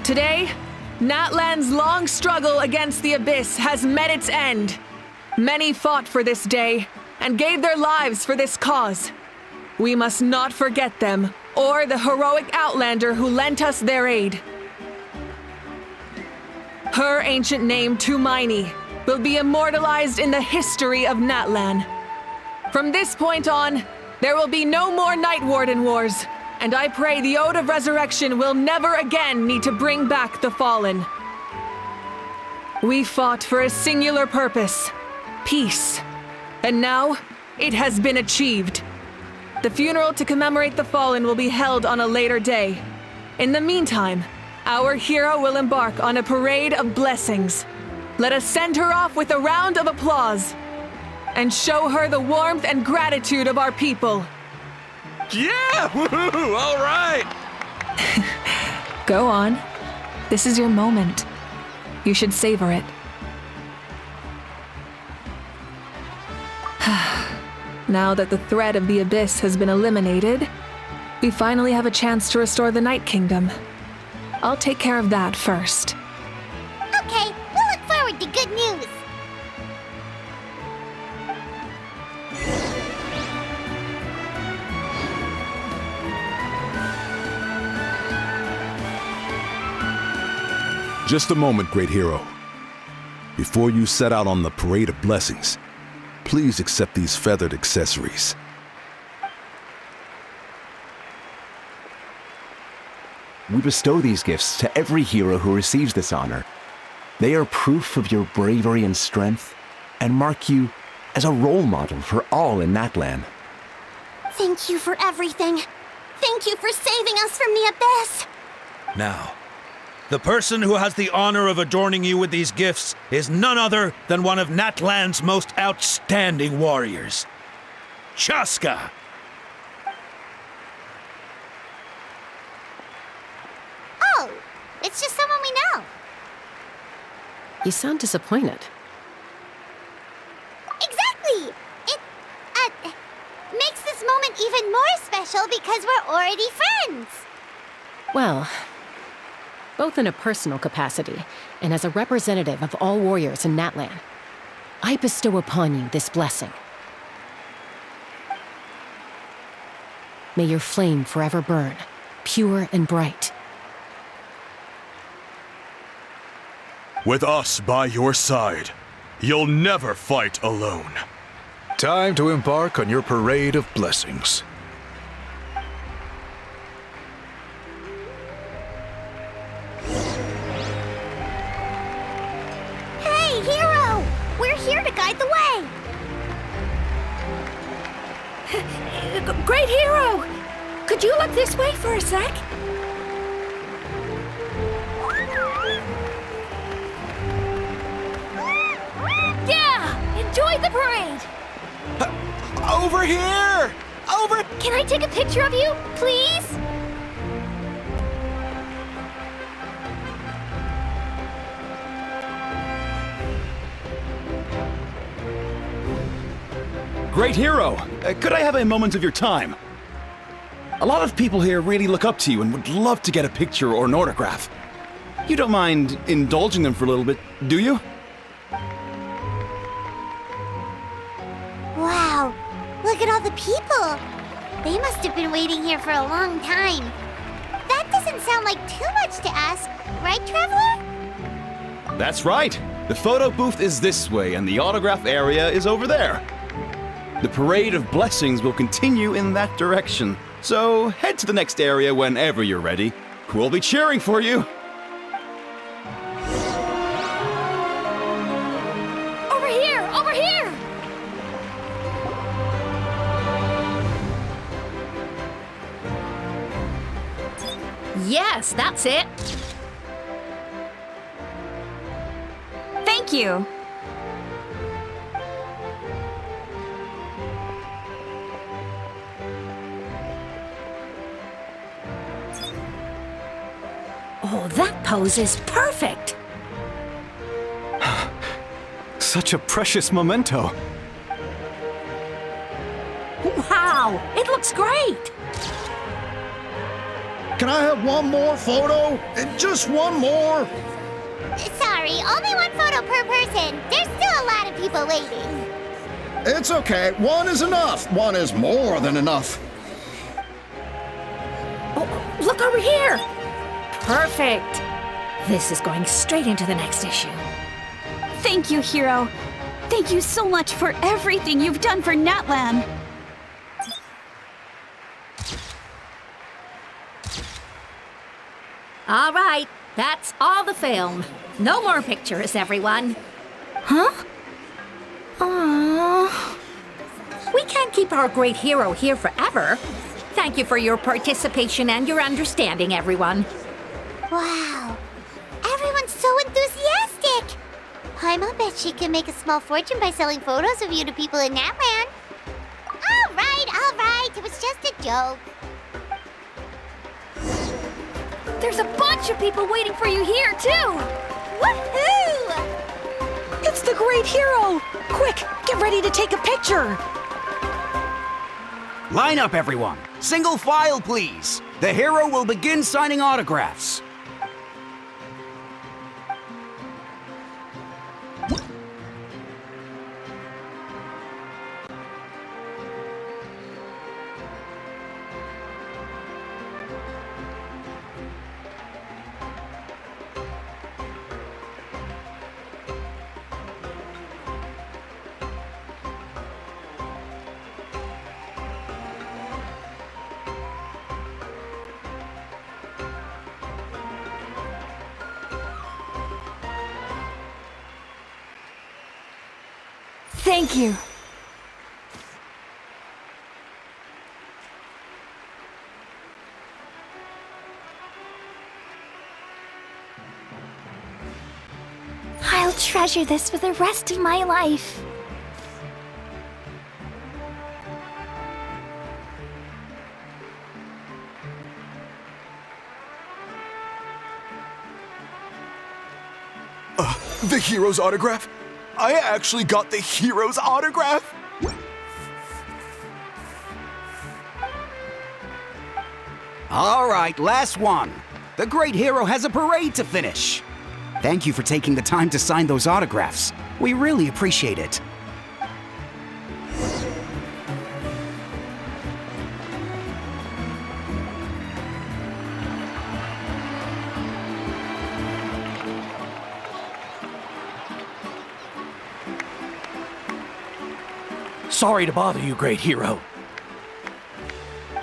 Today, Natland's long struggle against the Abyss has met its end. Many fought for this day and gave their lives for this cause. We must not forget them or the heroic Outlander who lent us their aid. Her ancient name, Tumaini, will be immortalized in the history of Natlan. From this point on, there will be no more Night Warden Wars, and I pray the Ode of Resurrection will never again need to bring back the fallen. We fought for a singular purpose, peace, and now it has been achieved. The funeral to commemorate the fallen will be held on a later day. In the meantime, our hero will embark on a parade of blessings. Let us send her off with a round of applause and show her the warmth and gratitude of our people. Yeah! Woohoo! All right! Go on. This is your moment. You should savor it. Now that the threat of the Abyss has been eliminated, we finally have a chance to restore the Night Kingdom. I'll take care of that first. Okay, we'll look forward to good news. Just a moment, great hero. Before you set out on the parade of blessings, please accept these feathered accessories. We bestow these gifts to every hero who receives this honor. They are proof of your bravery and strength, and mark you as a role model for all in Natlan. Thank you for everything. Thank you for saving us from the Abyss. Now, the person who has the honor of adorning you with these gifts is none other than one of Natlan's most outstanding warriors, Chaska. Oh, it's just someone we know. You sound disappointed. Exactly! It, makes this moment even more special because we're already friends. Well, both in a personal capacity and as a representative of all warriors in Natlan, I bestow upon you this blessing. May your flame forever burn, pure and bright. With us by your side, you'll never fight alone. Time to embark on your parade of blessings. Hey, hero! We're here to guide the way. Great hero! Could you look this way for a sec? Yeah! Enjoy the parade! Over here! Over! Can I take a picture of you, please? Great hero! Could I have a moment of your time? A lot of people here really look up to you and would love to get a picture or an autograph. You don't mind indulging them for a little bit, do you? Wow, look at all the people. They must have been waiting here for a long time. That doesn't sound like too much to ask, right, Traveler? That's right. The photo booth is this way, and the autograph area is over there. The Parade of Blessings will continue in that direction, so head to the next area whenever you're ready. We'll be cheering for you. Over here! Over here! Yes, that's it. Thank you. Oh, that pose is perfect. Such a precious memento. Wow, it looks great. Can I have one more photo? Just one more? Sorry, only one photo per person. There's still a lot of people waiting. It's okay. One is enough. One is more than enough. Oh, look over here. Perfect. This is going straight into the next issue. Thank you, Hero. Thank you so much for everything you've done for Natland. All right, that's all the film. No more pictures, everyone. Huh? Aww. We can't keep our great hero here forever. Thank you for your participation and your understanding, everyone. Wow, everyone's so enthusiastic. Paimon bet she can make a small fortune by selling photos of you to people in Natland. All right, it was just a joke. There's a bunch of people waiting for you here, too! Woohoo! It's the great hero! Quick, get ready to take a picture! Line up, everyone. Single file, please. The hero will begin signing autographs. Thank you. I'll treasure this for the rest of my life. The hero's autograph? I actually got the hero's autograph? All right, last one. The great hero has a parade to finish. Thank you for taking the time to sign those autographs. We really appreciate it. Sorry to bother you, great hero.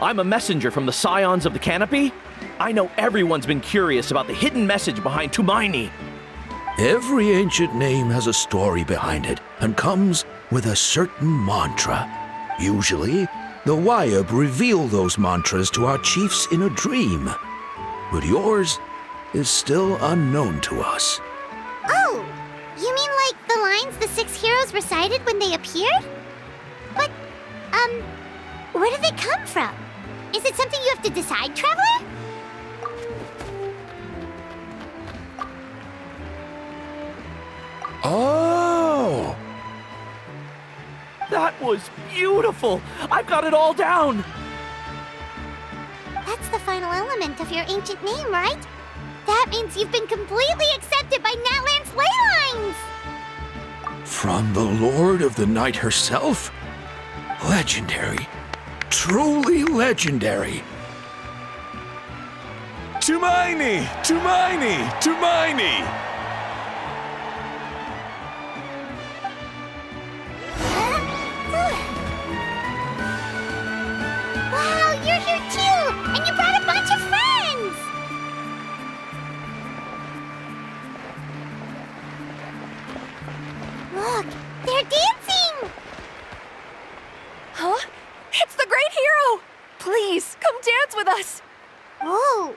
I'm a messenger from the Scions of the Canopy. I know everyone's been curious about the hidden message behind Tumaini. Every ancient name has a story behind it and comes with a certain mantra. Usually, the Wayab reveal those mantras to our chiefs in a dream. But yours is still unknown to us. Oh, you mean like the lines the 6 heroes recited when they appeared? But, where do they come from? Is it something you have to decide, Traveler? Oh! That was beautiful! I've got it all down! That's the final element of your ancient name, right? That means you've been completely accepted by Natland's ley lines! From the Lord of the Night herself? Legendary. Truly legendary. Tumaini! Tumaini! Tumaini! Wow, you're here too! And you brought a bunch of friends! Look, they're dancing! Huh? It's the Great Hero! Please, come dance with us! Oh,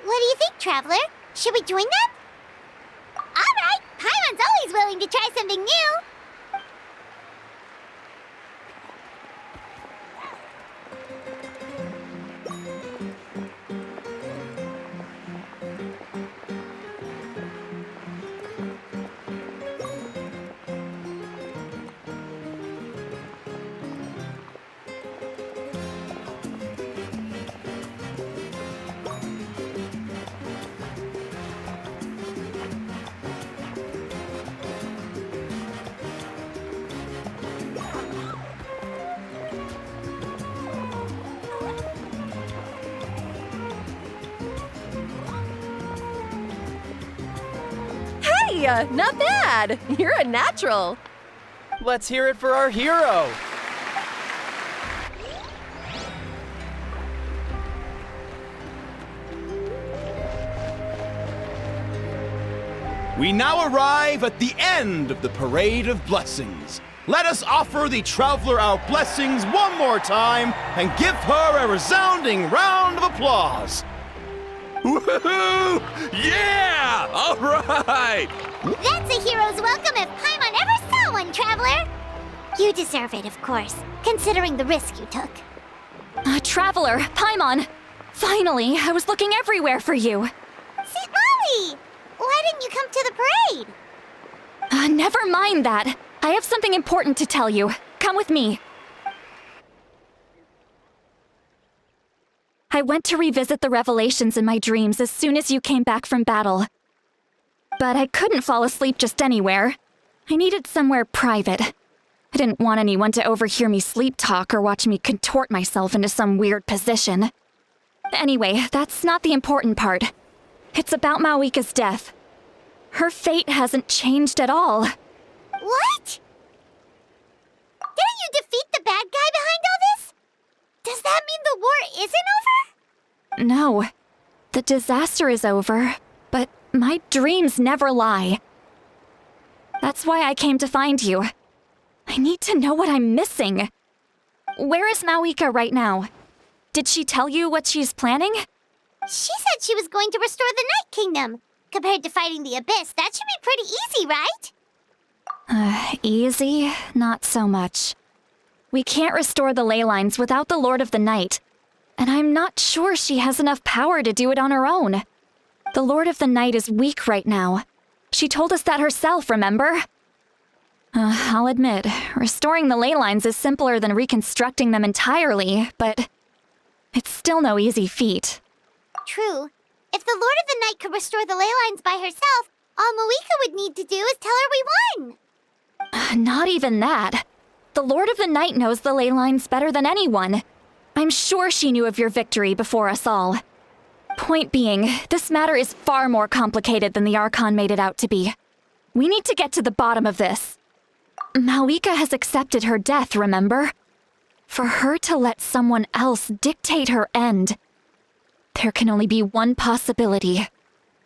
what do you think, Traveler? Should we join them? Alright, Paimon's always willing to try something new! Hey, not bad. You're a natural. Let's hear it for our hero. We now arrive at the end of the Parade of Blessings. Let us offer the Traveler our blessings one more time and give her a resounding round of applause. Woohoo! Yeah! All right! That's a hero's welcome if Paimon ever saw one, Traveler! You deserve it, of course, considering the risk you took. Traveler, Paimon! Finally, I was looking everywhere for you. St. Molly! Why didn't you come to the parade? Never mind that. I have something important to tell you. Come with me. I went to revisit the revelations in my dreams as soon as you came back from battle. But I couldn't fall asleep just anywhere. I needed somewhere private. I didn't want anyone to overhear me sleep talk or watch me contort myself into some weird position. Anyway, that's not the important part. It's about Mawika's death. Her fate hasn't changed at all. What? Didn't you defeat the bad guy behind all this? Does that mean the war isn't over? No. The disaster is over, but my dreams never lie. That's why I came to find you. I need to know what I'm missing. Where is Mawika right now? Did she tell you what she's planning? She said she was going to restore the Night Kingdom. Compared to fighting the Abyss, that should be pretty easy, right? Easy? Not so much. We can't restore the ley lines without the Lord of the Night. And I'm not sure she has enough power to do it on her own. The Lord of the Night is weak right now. She told us that herself, remember? I'll admit, restoring the ley lines is simpler than reconstructing them entirely, but it's still no easy feat. True. If the Lord of the Night could restore the ley lines by herself, all Mawika would need to do is tell her we won. Not even that. The Lord of the Night knows the ley lines better than anyone. I'm sure she knew of your victory before us all. Point being, this matter is far more complicated than the Archon made it out to be. We need to get to the bottom of this. Mawika has accepted her death, remember? For her to let someone else dictate her end, there can only be one possibility.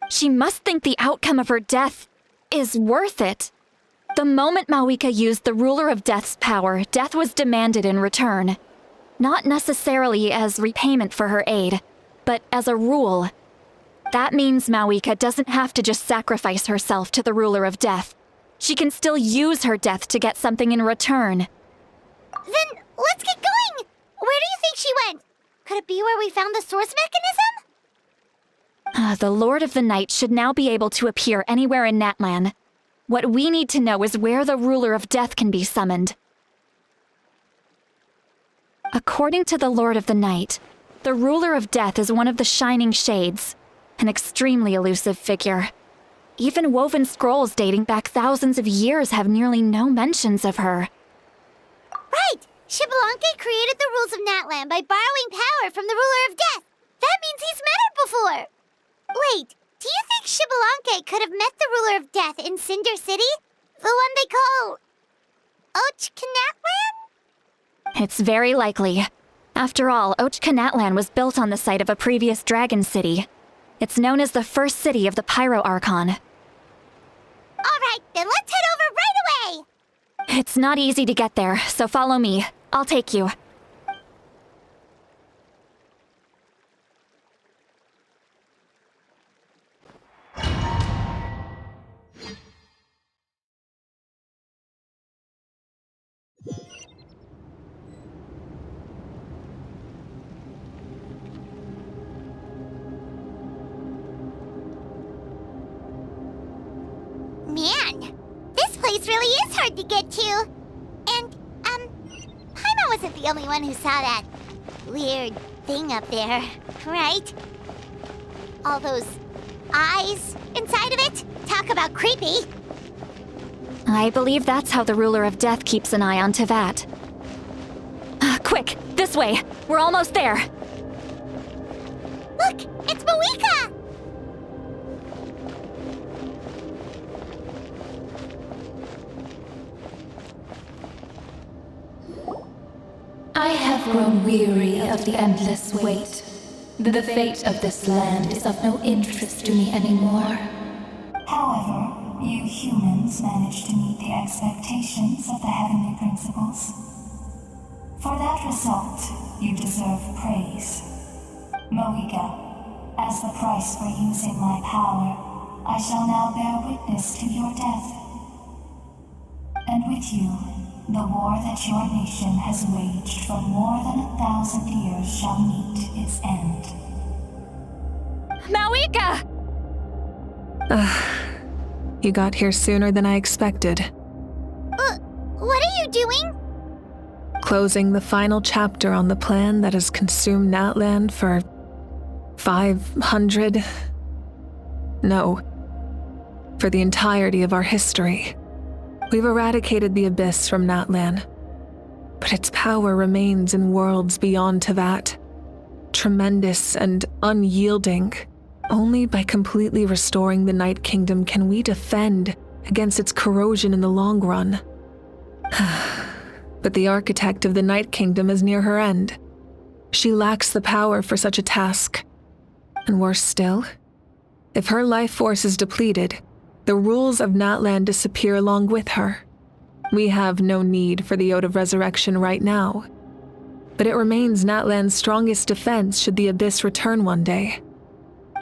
She must think the outcome of her death is worth it. The moment Mawika used the Ruler of Death's power, death was demanded in return. Not necessarily as repayment for her aid, but as a rule. That means Mawika doesn't have to just sacrifice herself to the Ruler of Death. She can still use her death to get something in return. Then let's get going! Where do you think she went? Could it be where we found the source mechanism? The Lord of the Night should now be able to appear anywhere in Natlan. What we need to know is where the Ruler of Death can be summoned. According to the Lord of the Night, the Ruler of Death is one of the Shining Shades. an extremely elusive figure. Even woven scrolls dating back thousands of years have nearly no mentions of her. Right! Xbalanque created the rules of Natland by borrowing power from the ruler of death. That means he's met her before. Wait, do you think Xbalanque could have met the ruler of death in Cinder City? The one they call... Natland? It's very likely. After all, Natland was built on the site of a previous dragon city. It's known as the first city of the Pyro Archon. Alright, then let's head over right away! It's not easy to get there, so follow me. I'll take you. Man, this place really is hard to get to. And, Paimon wasn't the only one who saw that weird thing up there, right? All those eyes inside of it? Talk about creepy. I believe that's how the ruler of death keeps an eye on Teyvat. Quick, this way. We're almost there. Look, it's Mawika! I have grown weary of the endless wait. The fate of this land is of no interest to me anymore. However, you humans managed to meet the expectations of the Heavenly Principles. For that result, you deserve praise. Mawika, as the price for using my power, I shall now bear witness to your death. And with you, the war that your nation has waged for more than 1,000 years shall meet its end. Mawika! You got here sooner than I expected. What are you doing? Closing the final chapter on the plan that has consumed Natland for 500... No. For the entirety of our history. We've eradicated the Abyss from Natland, but its power remains in worlds beyond Teyvat. Tremendous and unyielding. Only by completely restoring the Night Kingdom can we defend against its corrosion in the long run. But the architect of the Night Kingdom is near her end. She lacks the power for such a task. And worse still, if her life force is depleted, the rules of Natland disappear along with her. We have no need for the Ode of Resurrection right now, but it remains Natland's strongest defense should the Abyss return one day.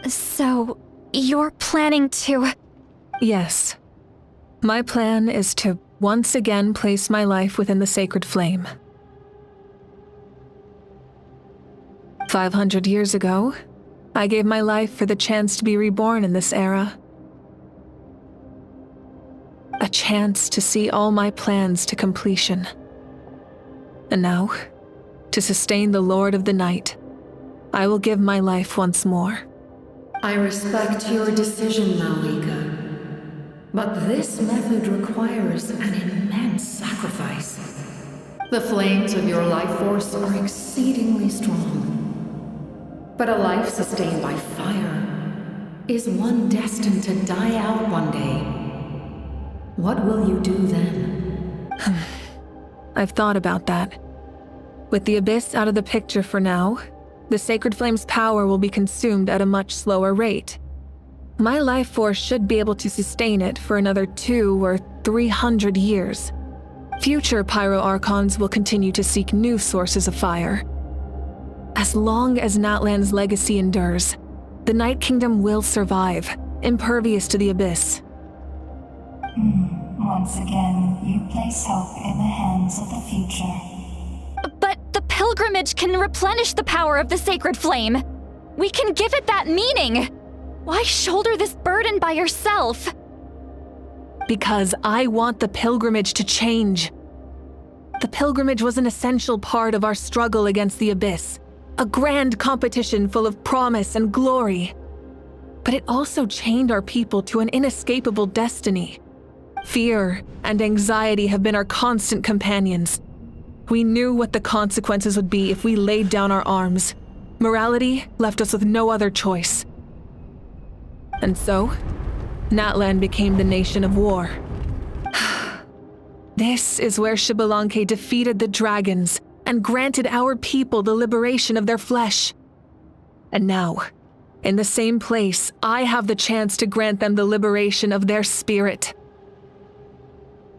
So, you're planning to... Yes. My plan is to once again place my life within the sacred flame. 500 years ago, I gave my life for the chance to be reborn in this era. A chance to see all my plans to completion. And now, to sustain the Lord of the Night, I will give my life once more. I respect your decision, Mawika. But this method requires an immense sacrifice. The flames of your life force are exceedingly strong. But a life sustained by fire is one destined to die out one day. What will you do then? I've thought about that. With the Abyss out of the picture for now, the Sacred Flame's power will be consumed at a much slower rate. My life force should be able to sustain it for another 200 or 300 years. Future Pyro Archons will continue to seek new sources of fire. As long as Natland's legacy endures, the Night Kingdom will survive, impervious to the Abyss. Once again, you place hope in the hands of the future. But the pilgrimage can replenish the power of the sacred flame. We can give it that meaning. Why shoulder this burden by yourself? Because I want the pilgrimage to change. The pilgrimage was an essential part of our struggle against the Abyss, a grand competition full of promise and glory. But it also chained our people to an inescapable destiny. Fear and anxiety have been our constant companions. We knew what the consequences would be if we laid down our arms. Morality left us with no other choice. And so, Natland became the nation of war. This is where Xbalanque defeated the dragons and granted our people the liberation of their flesh. And now, in the same place, I have the chance to grant them the liberation of their spirit.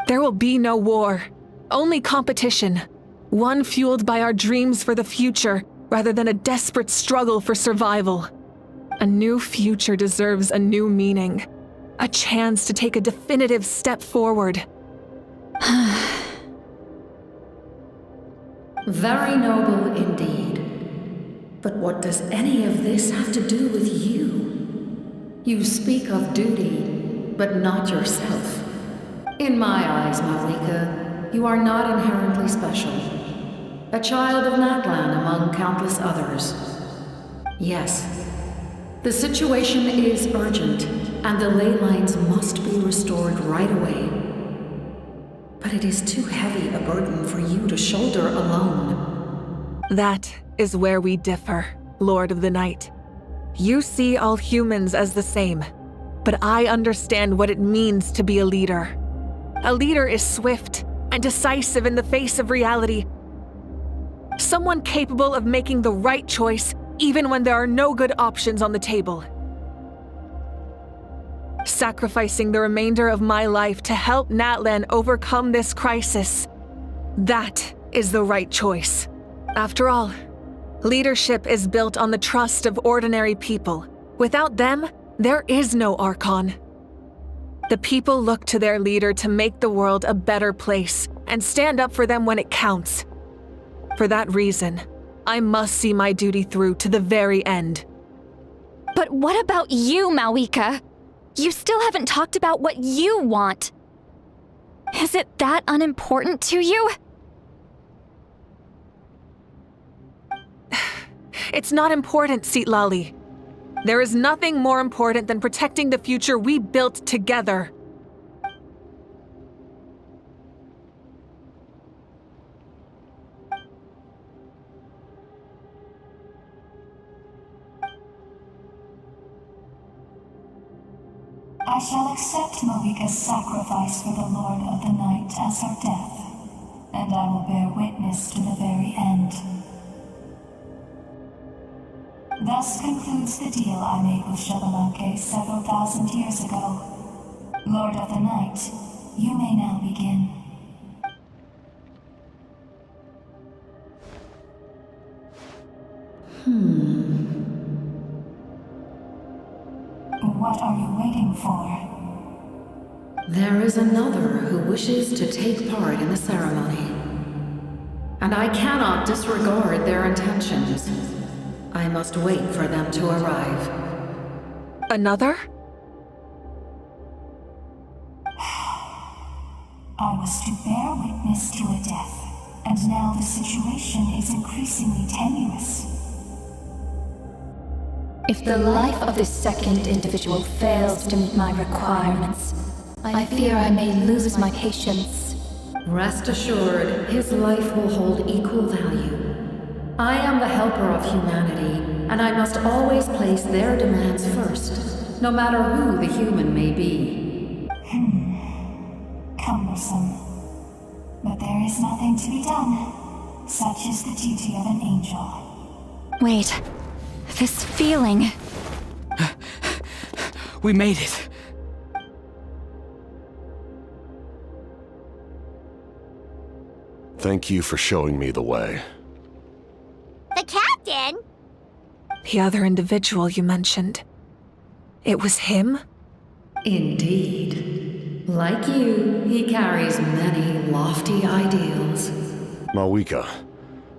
There will be no war, only competition, one fueled by our dreams for the future rather than a desperate struggle for survival. A new future deserves a new meaning, a chance to take a definitive step forward. Very noble indeed. But what does any of this have to do with you? You speak of duty, but not yourself. In my eyes, Malika, you are not inherently special. A child of Natland among countless others. Yes, the situation is urgent, and the ley lines must be restored right away. But it is too heavy a burden for you to shoulder alone. That is where we differ, Lord of the Night. You see all humans as the same, but I understand what it means to be a leader. A leader is swift and decisive in the face of reality. Someone capable of making the right choice even when there are no good options on the table. Sacrificing the remainder of my life to help Natland overcome this crisis. That is the right choice. After all, leadership is built on the trust of ordinary people. Without them, there is no Archon. The people look to their leader to make the world a better place and stand up for them when it counts. For that reason, I must see my duty through to the very end. But what about you, Malika? You still haven't talked about what you want. Is it that unimportant to you? It's not important, Citlali. There is nothing more important than protecting the future we built together. I shall accept Malika's sacrifice for the Lord of the Night as her death, and I will bear witness to the very end. Thus concludes the deal I made with Xbalanque several thousand years ago. Lord of the Night, you may now begin. What are you waiting for? There is another who wishes to take part in the ceremony. And I cannot disregard their intentions. I must wait for them to arrive. Another? I was to bear witness to a death, and now the situation is increasingly tenuous. If the life of this second individual fails to meet my requirements, I fear I may lose my patience. Rest assured, his life will hold equal value. I am the helper of humanity, and I must always place their demands first, no matter who the human may be. Cumbersome. But there is nothing to be done. Such is the duty of an angel. Wait. This feeling. We made it. Thank you for showing me the way. The captain? The other individual you mentioned. It was him? Indeed. Like you, he carries many lofty ideals. Malika,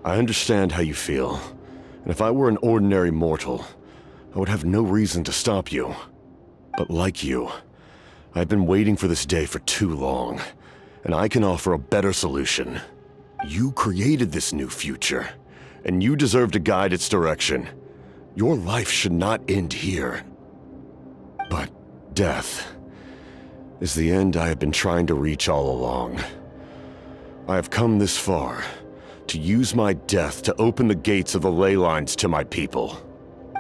I understand how you feel. And if I were an ordinary mortal, I would have no reason to stop you. But like you, I've been waiting for this day for too long, and I can offer a better solution. You created this new future, and you deserve to guide its direction. Your life should not end here. But death is the end I have been trying to reach all along. I have come this far to use my death to open the gates of the ley lines to my people.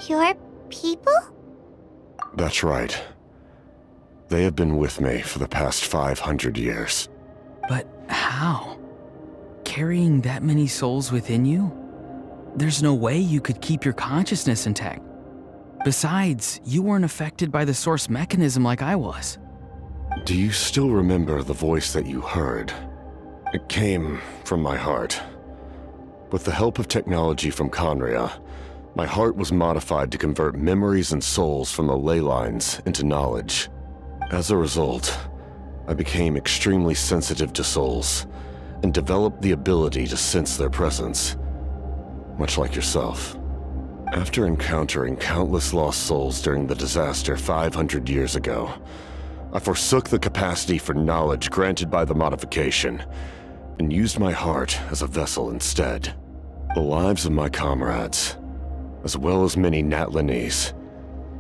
Your people? That's right. They have been with me for the past 500 years. But how? Carrying that many souls within you? There's no way you could keep your consciousness intact. Besides, you weren't affected by the source mechanism like I was. Do you still remember the voice that you heard? It came from my heart. With the help of technology from Conria, my heart was modified to convert memories and souls from the ley lines into knowledge. As a result, I became extremely sensitive to souls and developed the ability to sense their presence, much like yourself. After encountering countless lost souls during the disaster 500 years ago, I forsook the capacity for knowledge granted by the modification and used my heart as a vessel instead. The lives of my comrades, as well as many Natlanese,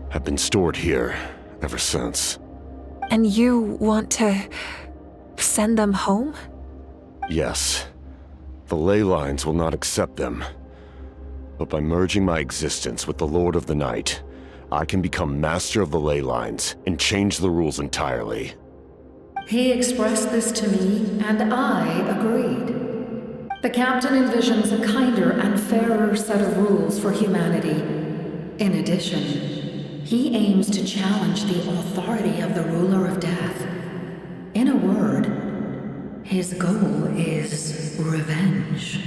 have been stored here ever since. And you want to send them home? Yes. The ley lines will not accept them. But by merging my existence with the Lord of the Night, I can become master of the ley lines and change the rules entirely. He expressed this to me, and I agreed. The captain envisions a kinder and fairer set of rules for humanity. In addition, he aims to challenge the authority of the ruler of death. In a word, his goal is revenge.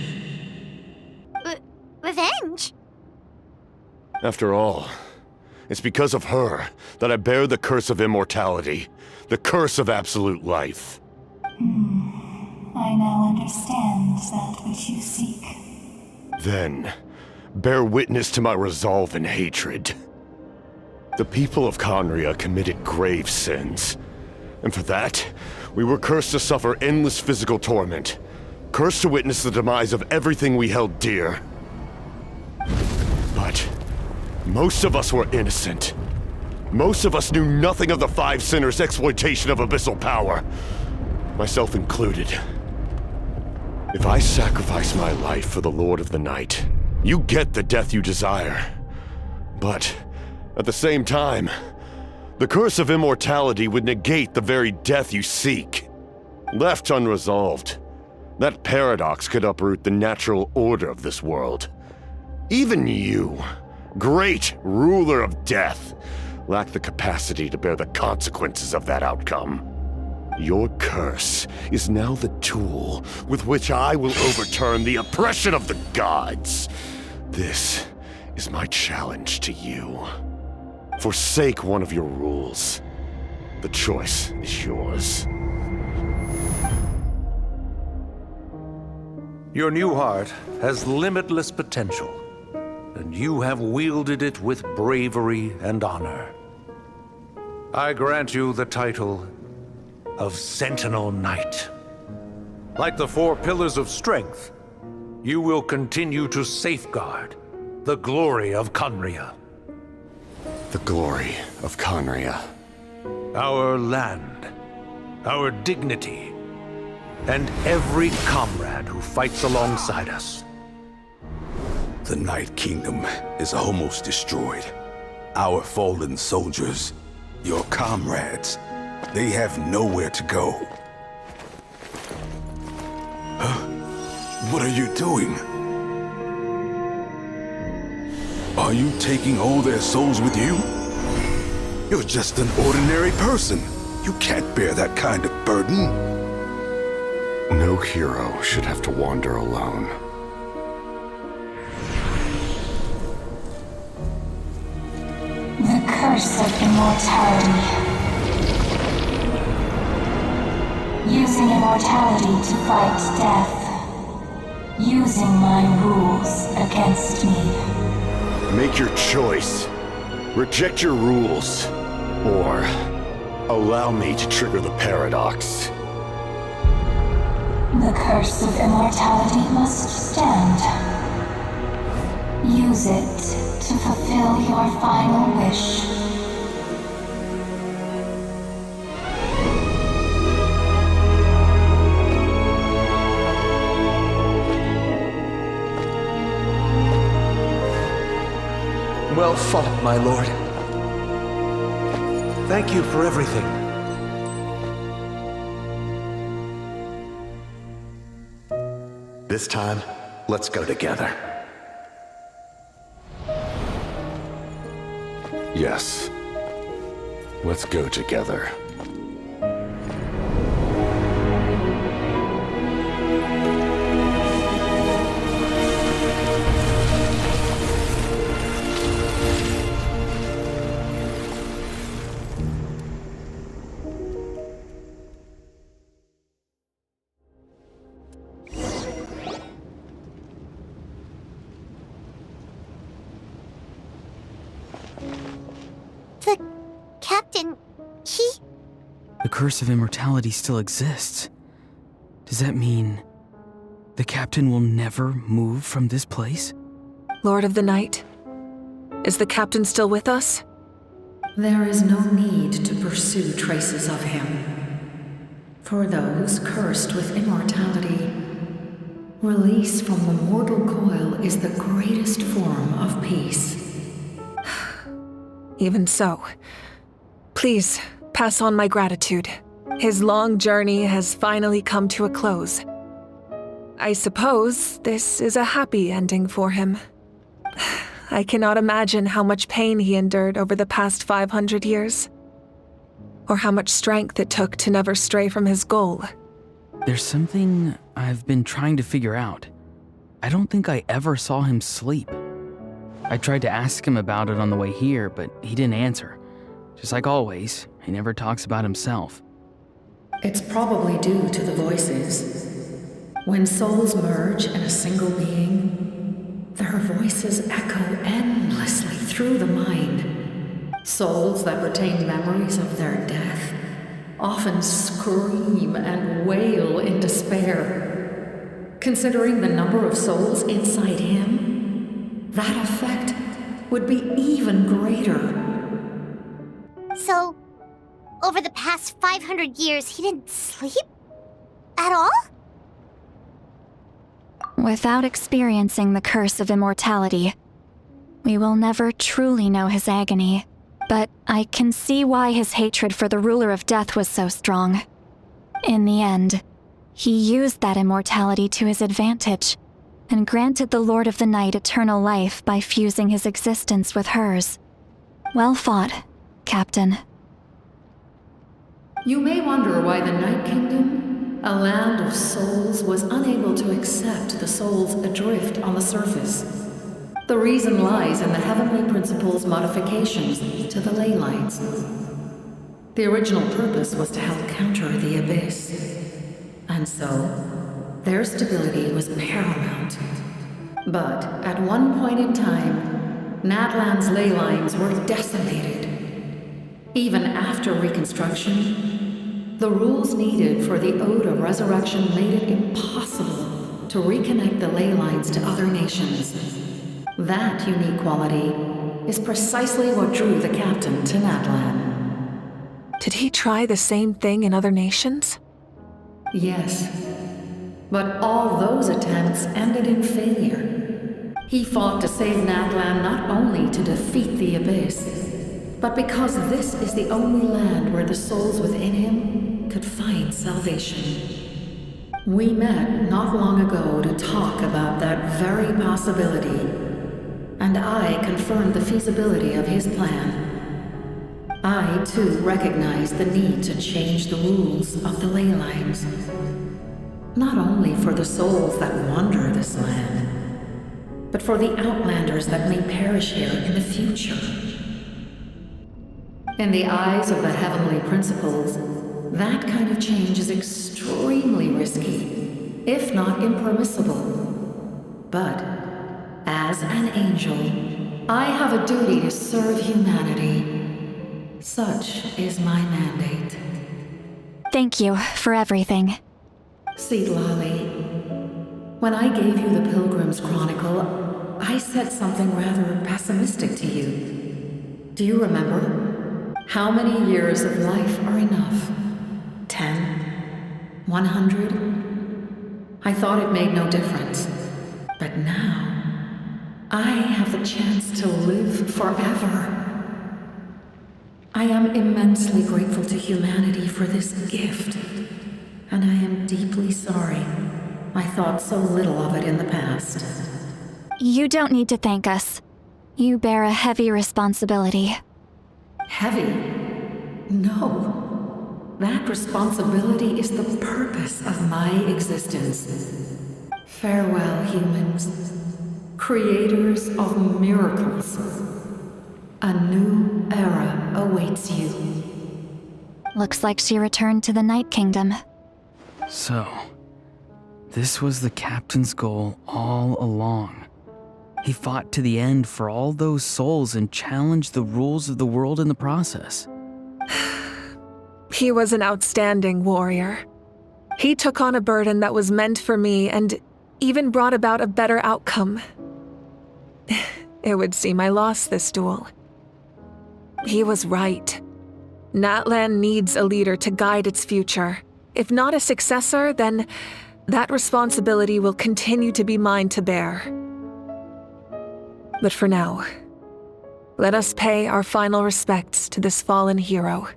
Revenge? After all, it's because of her that I bear the curse of immortality, the curse of absolute life. I now understand that which you seek. Then, bear witness to my resolve and hatred. The people of Conria committed grave sins, and for that, we were cursed to suffer endless physical torment, cursed to witness the demise of everything we held dear. But most of us were innocent. Most of us knew nothing of the Five Sinners' exploitation of abyssal power, myself included. If I sacrifice my life for the Lord of the Night, you get the death you desire. But at the same time, the curse of immortality would negate the very death you seek. Left unresolved, that paradox could uproot the natural order of this world. Even you, great ruler of death, lack the capacity to bear the consequences of that outcome. Your curse is now the tool with which I will overturn the oppression of the gods. This is my challenge to you. Forsake one of your rules. The choice is yours. Your new heart has limitless potential, and you have wielded it with bravery and honor. I grant you the title of Sentinel Knight. Like the four pillars of strength, you will continue to safeguard the glory of Conria. The glory of Conria. Our land, our dignity, and every comrade who fights alongside us. The Night Kingdom is almost destroyed. Our fallen soldiers, your comrades, they have nowhere to go. What are you doing? Are you taking all their souls with you? You're just an ordinary person. You can't bear that kind of burden. No hero should have to wander alone. The curse of immortality. Using immortality to fight death. Using my rules against me. Make your choice. Reject your rules. Or allow me to trigger the paradox. The curse of immortality must stand. Use it to fulfill your final wish. fault, my lord. Thank you for everything. This time, let's go together. Yes. Let's go together. The captain, The curse of immortality still exists. Does that mean the captain will never move from this place? Lord of the Night, is the captain still with us? There is no need to pursue traces of him. For those cursed with immortality, release from the mortal coil is the greatest form of peace. Even so, please pass on my gratitude. His long journey has finally come to a close. I suppose this is a happy ending for him. I cannot imagine how much pain he endured over the past 500 years, or how much strength it took to never stray from his goal. There's something I've been trying to figure out. I don't think I ever saw him sleep. I tried to ask him about it on the way here, but he didn't answer. Just like always, he never talks about himself. It's probably due to the voices. When souls merge in a single being, their voices echo endlessly through the mind. Souls that retain memories of their death often scream and wail in despair. Considering the number of souls inside him, that effect would be even greater. So, over the past 500 years, he didn't sleep? At all? Without experiencing the curse of immortality, we will never truly know his agony. But I can see why his hatred for the ruler of death was so strong. In the end, he used that immortality to his advantage, and granted the Lord of the Night eternal life by fusing his existence with hers. Well fought, Captain. You may wonder why the Night Kingdom, a land of souls, was unable to accept the souls adrift on the surface. The reason lies in the Heavenly Principle's modifications to the ley lines. The original purpose was to help counter the Abyss, and so their stability was paramount. But at one point in time, Natland's ley lines were decimated. Even after reconstruction, the rules needed for the Ode of Resurrection made it impossible to reconnect the ley lines to other nations. That unique quality is precisely what drew the captain to Natlan. Did he try the same thing in other nations? Yes. But all those attempts ended in failure. He fought to save Natlan not only to defeat the Abyss, but because this is the only land where the souls within him could find salvation. We met not long ago to talk about that very possibility, and I confirmed the feasibility of his plan. I, too, recognized the need to change the rules of the ley lines. Not only for the souls that wander this land, but for the outlanders that may perish here in the future. In the eyes of the Heavenly Principles, that kind of change is extremely risky, if not impermissible. But, as an angel, I have a duty to serve humanity. Such is my mandate. Thank you for everything. Seedlolly, when I gave you the Pilgrim's Chronicle, I said something rather pessimistic to you. Do you remember? How many years of life are enough? 10? 100? I thought it made no difference. But now, I have the chance to live forever. I am immensely grateful to humanity for this gift, and I am deeply sorry I thought so little of it in the past. You don't need to thank us. You bear a heavy responsibility. Heavy? No. That responsibility is the purpose of my existence. Farewell, humans. Creators of miracles. A new era awaits you. Looks like she returned to the Night Kingdom. So, this was the captain's goal all along. He fought to the end for all those souls and challenged the rules of the world in the process. He was an outstanding warrior. He took on a burden that was meant for me and even brought about a better outcome. It would seem I lost this duel. He was right. Natland needs a leader to guide its future. If not a successor, then that responsibility will continue to be mine to bear. But for now, let us pay our final respects to this fallen hero.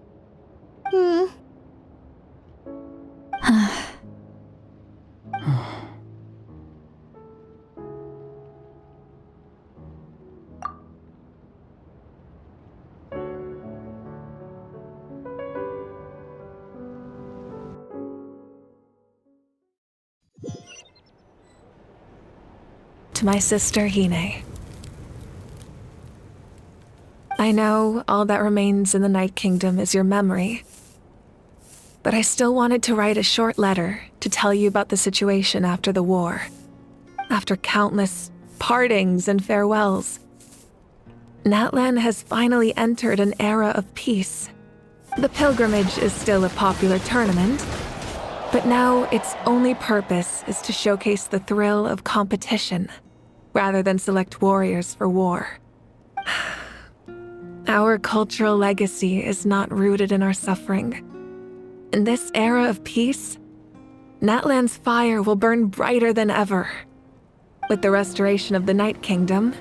To my sister Hine. I know all that remains in the Night Kingdom is your memory, but I still wanted to write a short letter to tell you about the situation after the war. After countless partings and farewells, Natland has finally entered an era of peace. The pilgrimage is still a popular tournament, but now its only purpose is to showcase the thrill of competition, rather than select warriors for war. Our cultural legacy is not rooted in our suffering. In this era of peace, Natland's fire will burn brighter than ever. With the restoration of the Night Kingdom,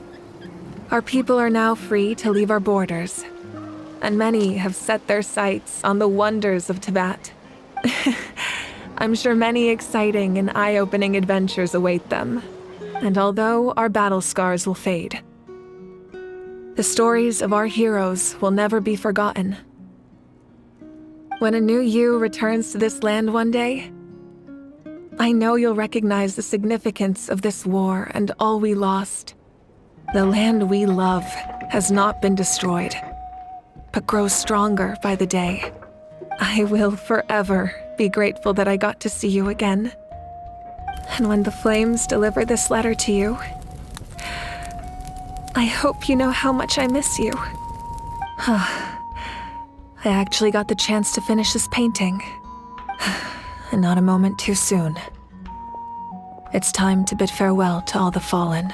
our people are now free to leave our borders, and many have set their sights on the wonders of Tibet. I'm sure many exciting and eye-opening adventures await them, and although our battle scars will fade, the stories of our heroes will never be forgotten. When a new you returns to this land one day, I know you'll recognize the significance of this war and all we lost. The land we love has not been destroyed, but grows stronger by the day. I will forever be grateful that I got to see you again. And when the flames deliver this letter to you, I hope you know how much I miss you. I actually got the chance to finish this painting. And not a moment too soon. It's time to bid farewell to all the fallen.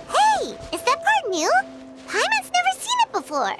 Hey! Is that part new? Paimon's never seen it before.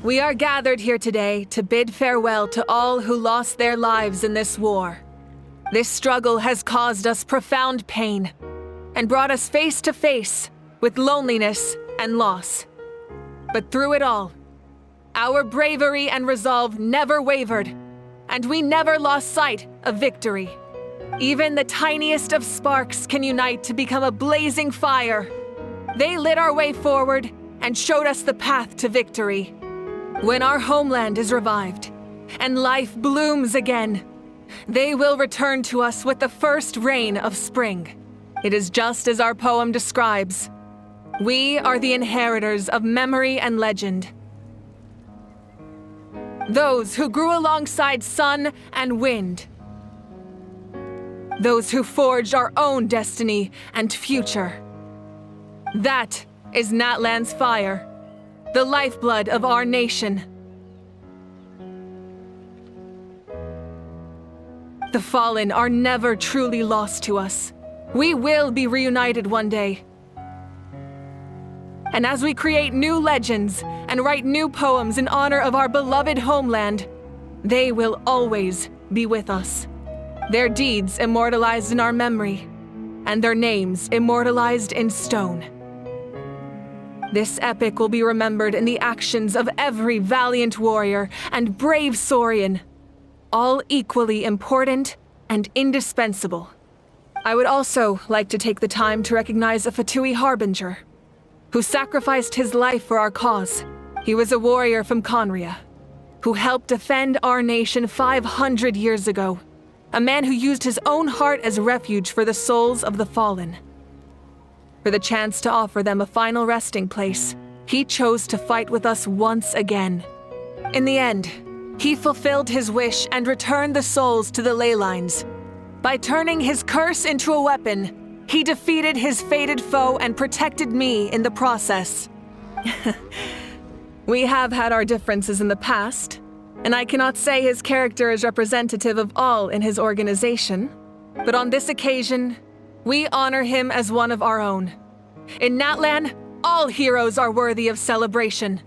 We are gathered here today to bid farewell to all who lost their lives in this war. This struggle has caused us profound pain and brought us face to face with loneliness and loss. But through it all, our bravery and resolve never wavered, and we never lost sight of victory. Even the tiniest of sparks can unite to become a blazing fire. They lit our way forward and showed us the path to victory. When our homeland is revived and life blooms again, they will return to us with the first rain of spring. It is just as our poem describes. We are the inheritors of memory and legend. Those who grew alongside sun and wind. Those who forged our own destiny and future. That is Natland's fire, the lifeblood of our nation. The fallen are never truly lost to us. We will be reunited one day. And as we create new legends and write new poems in honor of our beloved homeland, they will always be with us. Their deeds immortalized in our memory, and their names immortalized in stone. This epic will be remembered in the actions of every valiant warrior and brave Saurian, all equally important and indispensable. I would also like to take the time to recognize a Fatui Harbinger, who sacrificed his life for our cause. He was a warrior from Conria, who helped defend our nation 500 years ago. A man who used his own heart as refuge for the souls of the fallen. For the chance to offer them a final resting place, he chose to fight with us once again. In the end, he fulfilled his wish and returned the souls to the ley lines. By turning his curse into a weapon, he defeated his fated foe and protected me in the process. We have had our differences in the past, and I cannot say his character is representative of all in his organization. But on this occasion, we honor him as one of our own. In Natland, all heroes are worthy of celebration.